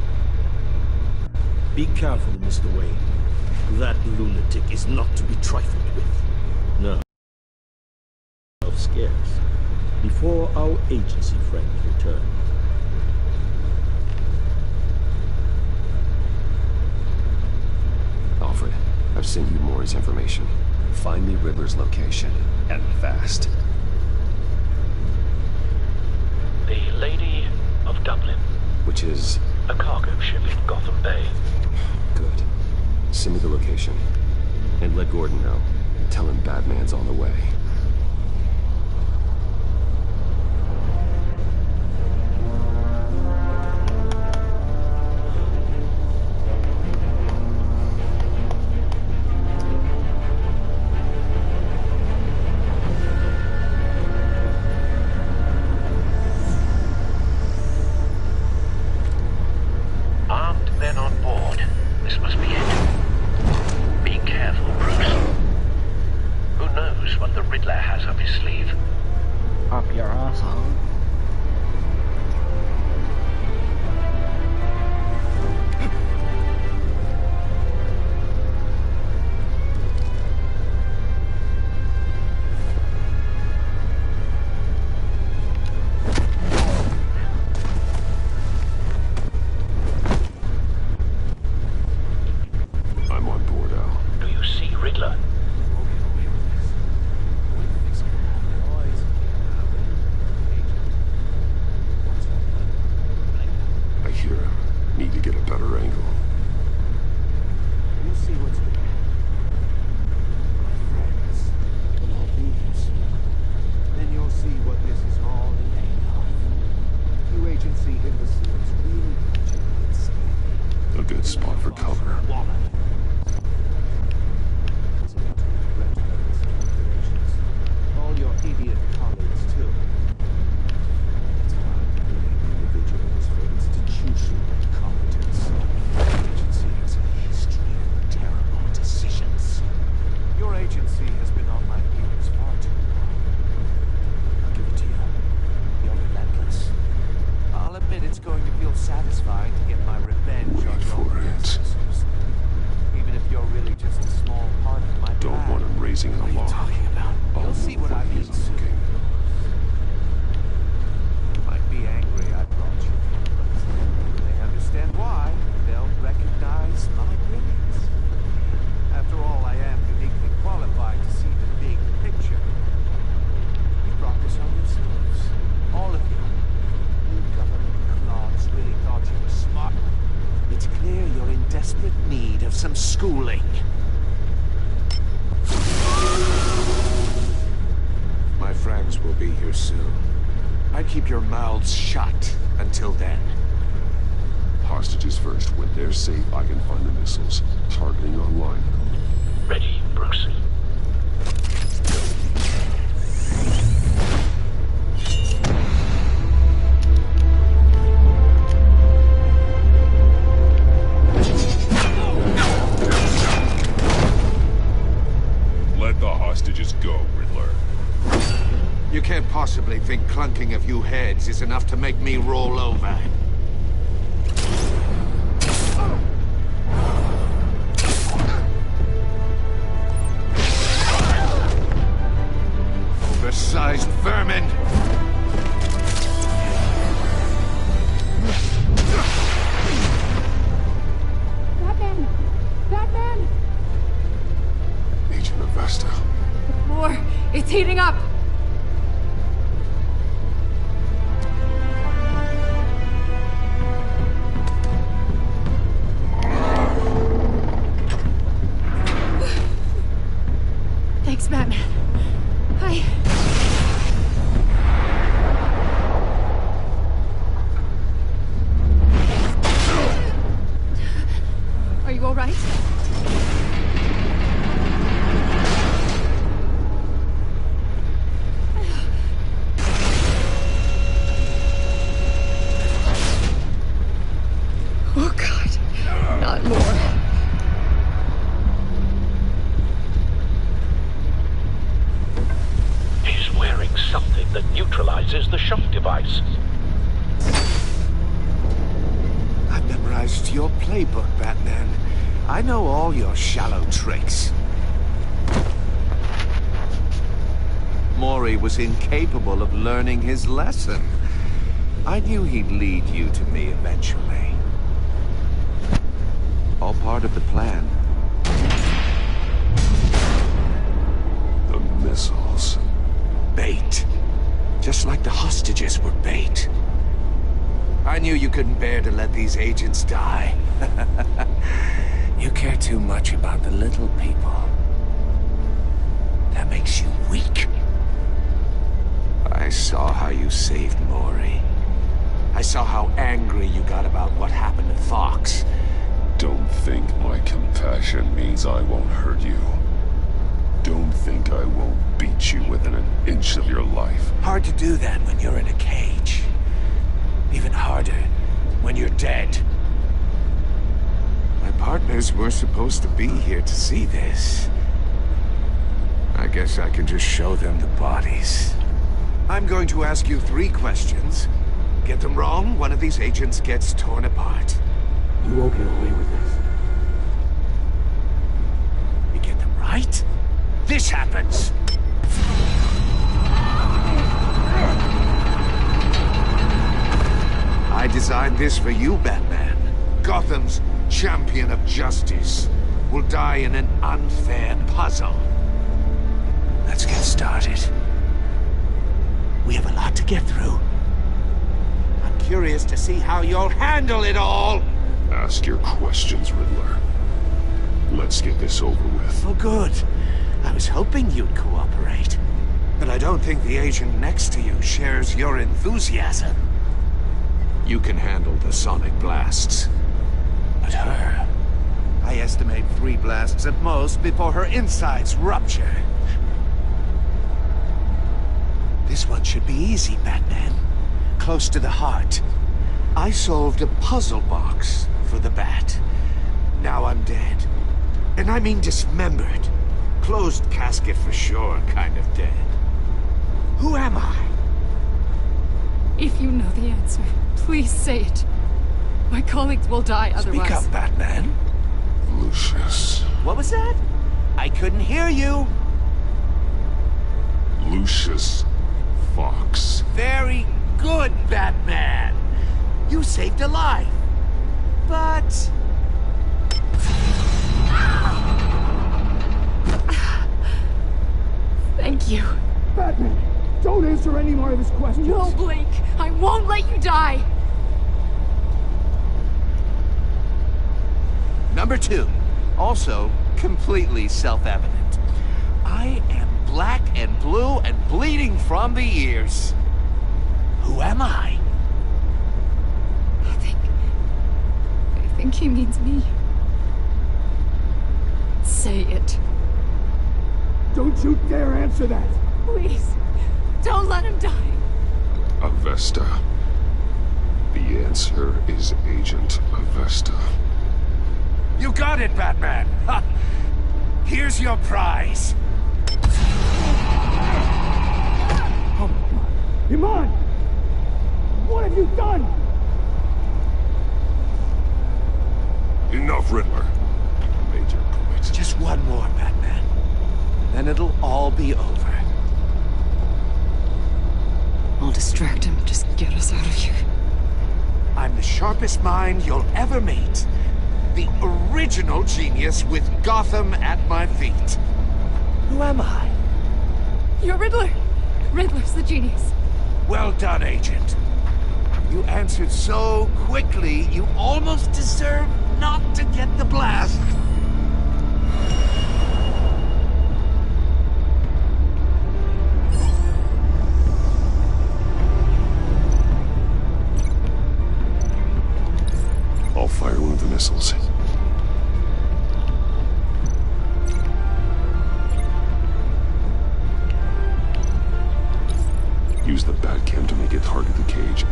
Be careful, Mr. Wayne. That lunatic is not to be trifled with. No. Scarce. Before our agency friends return. Alfred, I've sent you Maury's information. Find me Riddler's location, and fast. The Lady of Dublin. Which is? A cargo ship in Gotham Bay. Good. Send me the location. And let Gordon know. Tell him Batman's on the way. has been on my heels far too long. I'll give it to you. You're relentless. I'll admit it's going to feel satisfying to get my revenge on your predecessors. Even if you're really just a small part of my Don't want him raising an alarm. What are you talking about? You'll see what I mean soon. You might be angry I brought you here, but they understand why. They'll recognize my brilliance. After all, I am uniquely qualified to see the big picture. You brought this on yourselves. All of you. You government clods really thought you were smart. It's clear you're in desperate need of some schooling. My friends will be here soon. I'd keep your mouths shut until then. Hostages first. When they're safe, I can find the missiles. Targeting online. Ready, Bruce. Let the hostages go, Riddler. You can't possibly think clunking a few heads is enough to make me roll over. Oversized vermin! Batman! Batman! Agent Avesta. The floor, it's heating up! Thanks, Batman. Are you all right? Oh, God. Not more. He's wearing something that neutralizes the shock device. I've memorized your playbook, Batman. I know all your shallow tricks. Mori was incapable of learning his lesson. I knew he'd lead you to me eventually. All part of the plan. The missiles. Bait. Just like the hostages were bait. I knew you couldn't bear to let these agents die. You care too much about the little people. That makes you weak. I saw how you saved Mori. I saw how angry you got about what happened to Fox. Don't think my compassion means I won't hurt you. Don't think I won't beat you within an inch of your life. Hard to do that when you're in a cage. Even harder when you're dead. My partners were supposed to be here to see this. I guess I can just show them the bodies. I'm going to ask you 3 questions. Get them wrong, one of these agents gets torn apart. You won't get away with this. You get them right, this happens. I designed this for you, Batman. Gotham's champion of justice will die in an unfair puzzle. Let's get started. We have a lot to get through. I'm curious to see how you'll handle it all. Ask your questions, Riddler. Let's get this over with. Oh, good. I was hoping you'd cooperate. But I don't think the agent next to you shares your enthusiasm. You can handle the sonic blasts. But her... I estimate 3 blasts at most before her insides rupture. This one should be easy, Batman. Close to the heart. I solved a puzzle box for the Bat. Now I'm dead. And I mean dismembered. Closed casket for sure, kind of dead. Who am I? If you know the answer, please say it. My colleagues will die otherwise. Speak up, Batman. Lucius. What was that? I couldn't hear you. Lucius Fox. Very good, Batman. You saved a life. But... Thank you. Batman, don't answer any more of his questions. No, Blake. I won't let you die. Number 2. Also, completely self-evident. I am black and blue and bleeding from the ears. Who am I? I think he means me. Say it. Don't you dare answer that! Please, don't let him die. Avesta. The answer is Agent Avesta. You got it, Batman! Ha. Here's your prize. Oh my God. Iman! What have you done? Enough, Riddler. You made your point. Just one more, Batman. Then it'll all be over. I'll distract him. Just get us out of here. I'm the sharpest mind you'll ever meet. The original genius with Gotham at my feet. Who am I? You're Riddler. Riddler's the genius. Well done, Agent. You answered so quickly, you almost deserve not to get the blast. I'll fire one of the missiles. Use the Batcam to make it target the cage.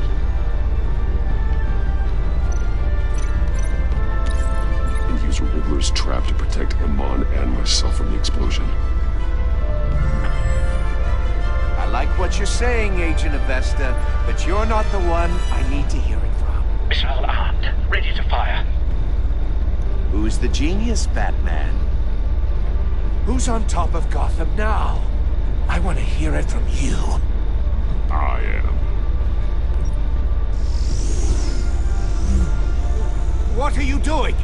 And use Riddler's trap to protect Iman and myself from the explosion. I like what you're saying, Agent Avesta, but you're not the one I need to hear it from. Missile armed, ready to fire. Who's the genius, Batman? Who's on top of Gotham now? I want to hear it from you. I am. What are you doing?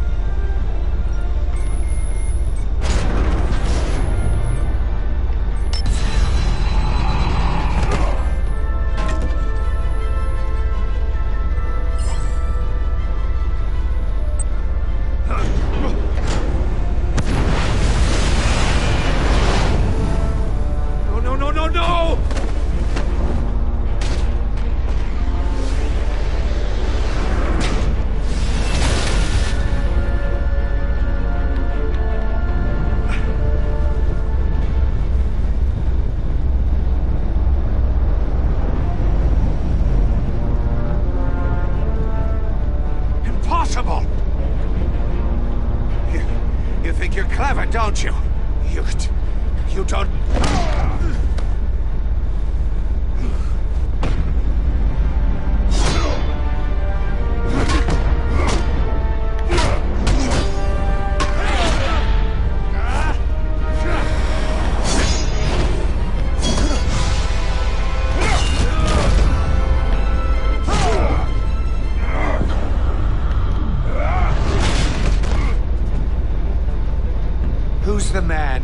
You think you're clever, don't you? You don't... Who's the man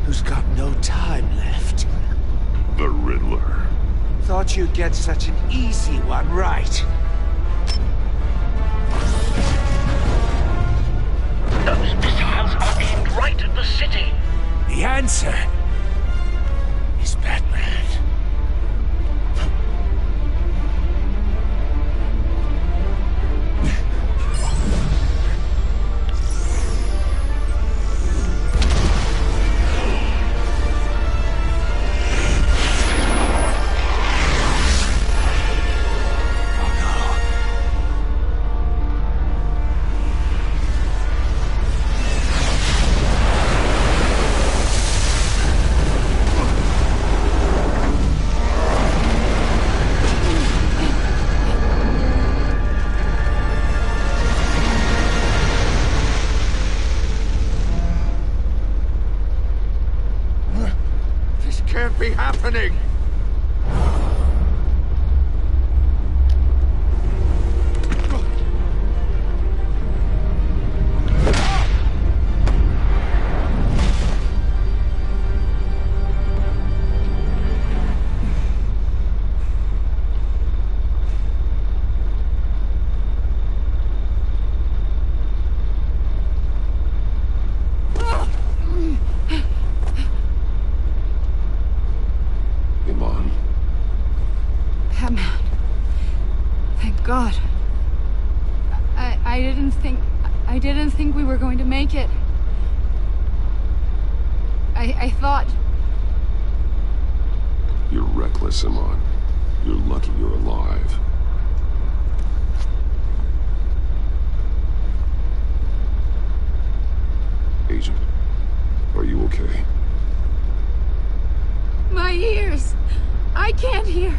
who's got no time left? The Riddler. Thought you'd get such an easy one right. Those missiles are aimed right at the city. The answer is Batman. can't be happening! God. I didn't think we were going to make it. I thought... You're reckless, Iman. You're lucky you're alive. Agent, are you okay? My ears! I can't hear.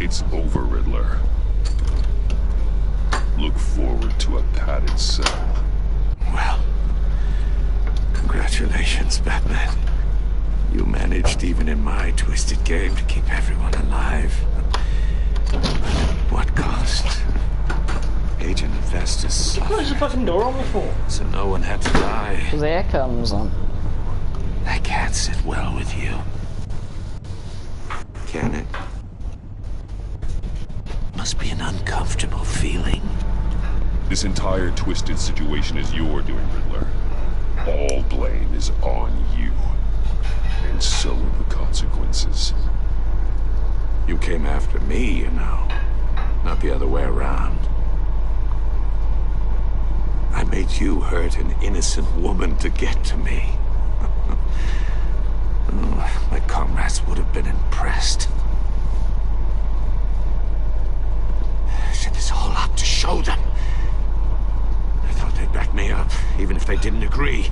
It's over, Riddler. Look forward to a padded cell. Well, congratulations, Batman. You managed, even in my twisted game, to keep everyone alive. What cost? Agent Festus. What is the fucking door on before? So no one had to die. The air comes on. That can't sit well with you. Can it? Must be an uncomfortable feeling. This entire twisted situation is your doing, Riddler. All blame is on you. And so are the consequences. You came after me, you know. Not the other way around. I made you hurt an innocent woman to get to me. My comrades would have been impressed. I set this all up to show them. I thought they'd back me up, even if they didn't agree.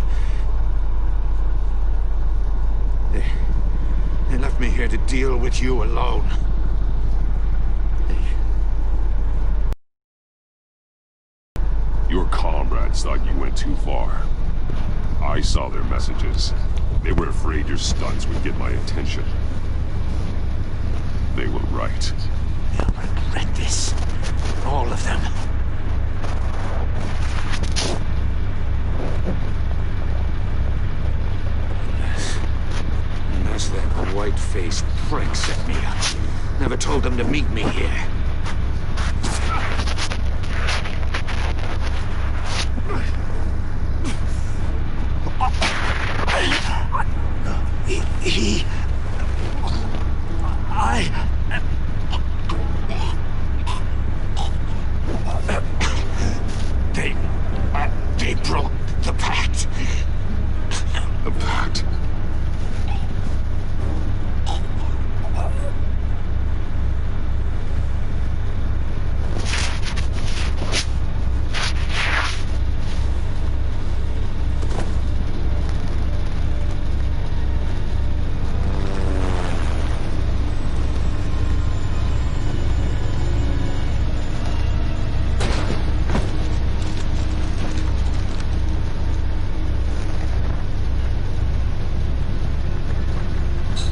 They left me here to deal with you alone. Your comrades thought you went too far. I saw their messages. They were afraid your stunts would get my attention. They were right. They'll regret this. All of them. Unless that white-faced prick set me up. Never told them to meet me here. They broke the pact. The pact?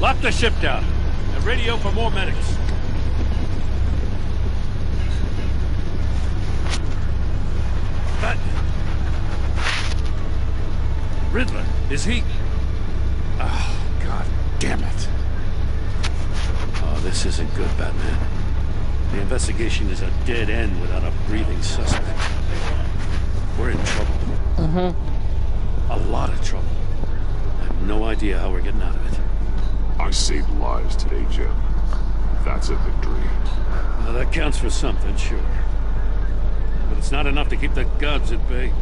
Lock the ship down and radio for more medics. But Riddler, is he? Oh, God damn it. Oh, this isn't good, Batman. The investigation is a dead end without a breathing suspect. We're in trouble. A lot of trouble. I have no idea how we're getting out of it. I saved lives today, Jim. That's a victory. Now that counts for something, sure. But it's not enough to keep the gods at bay.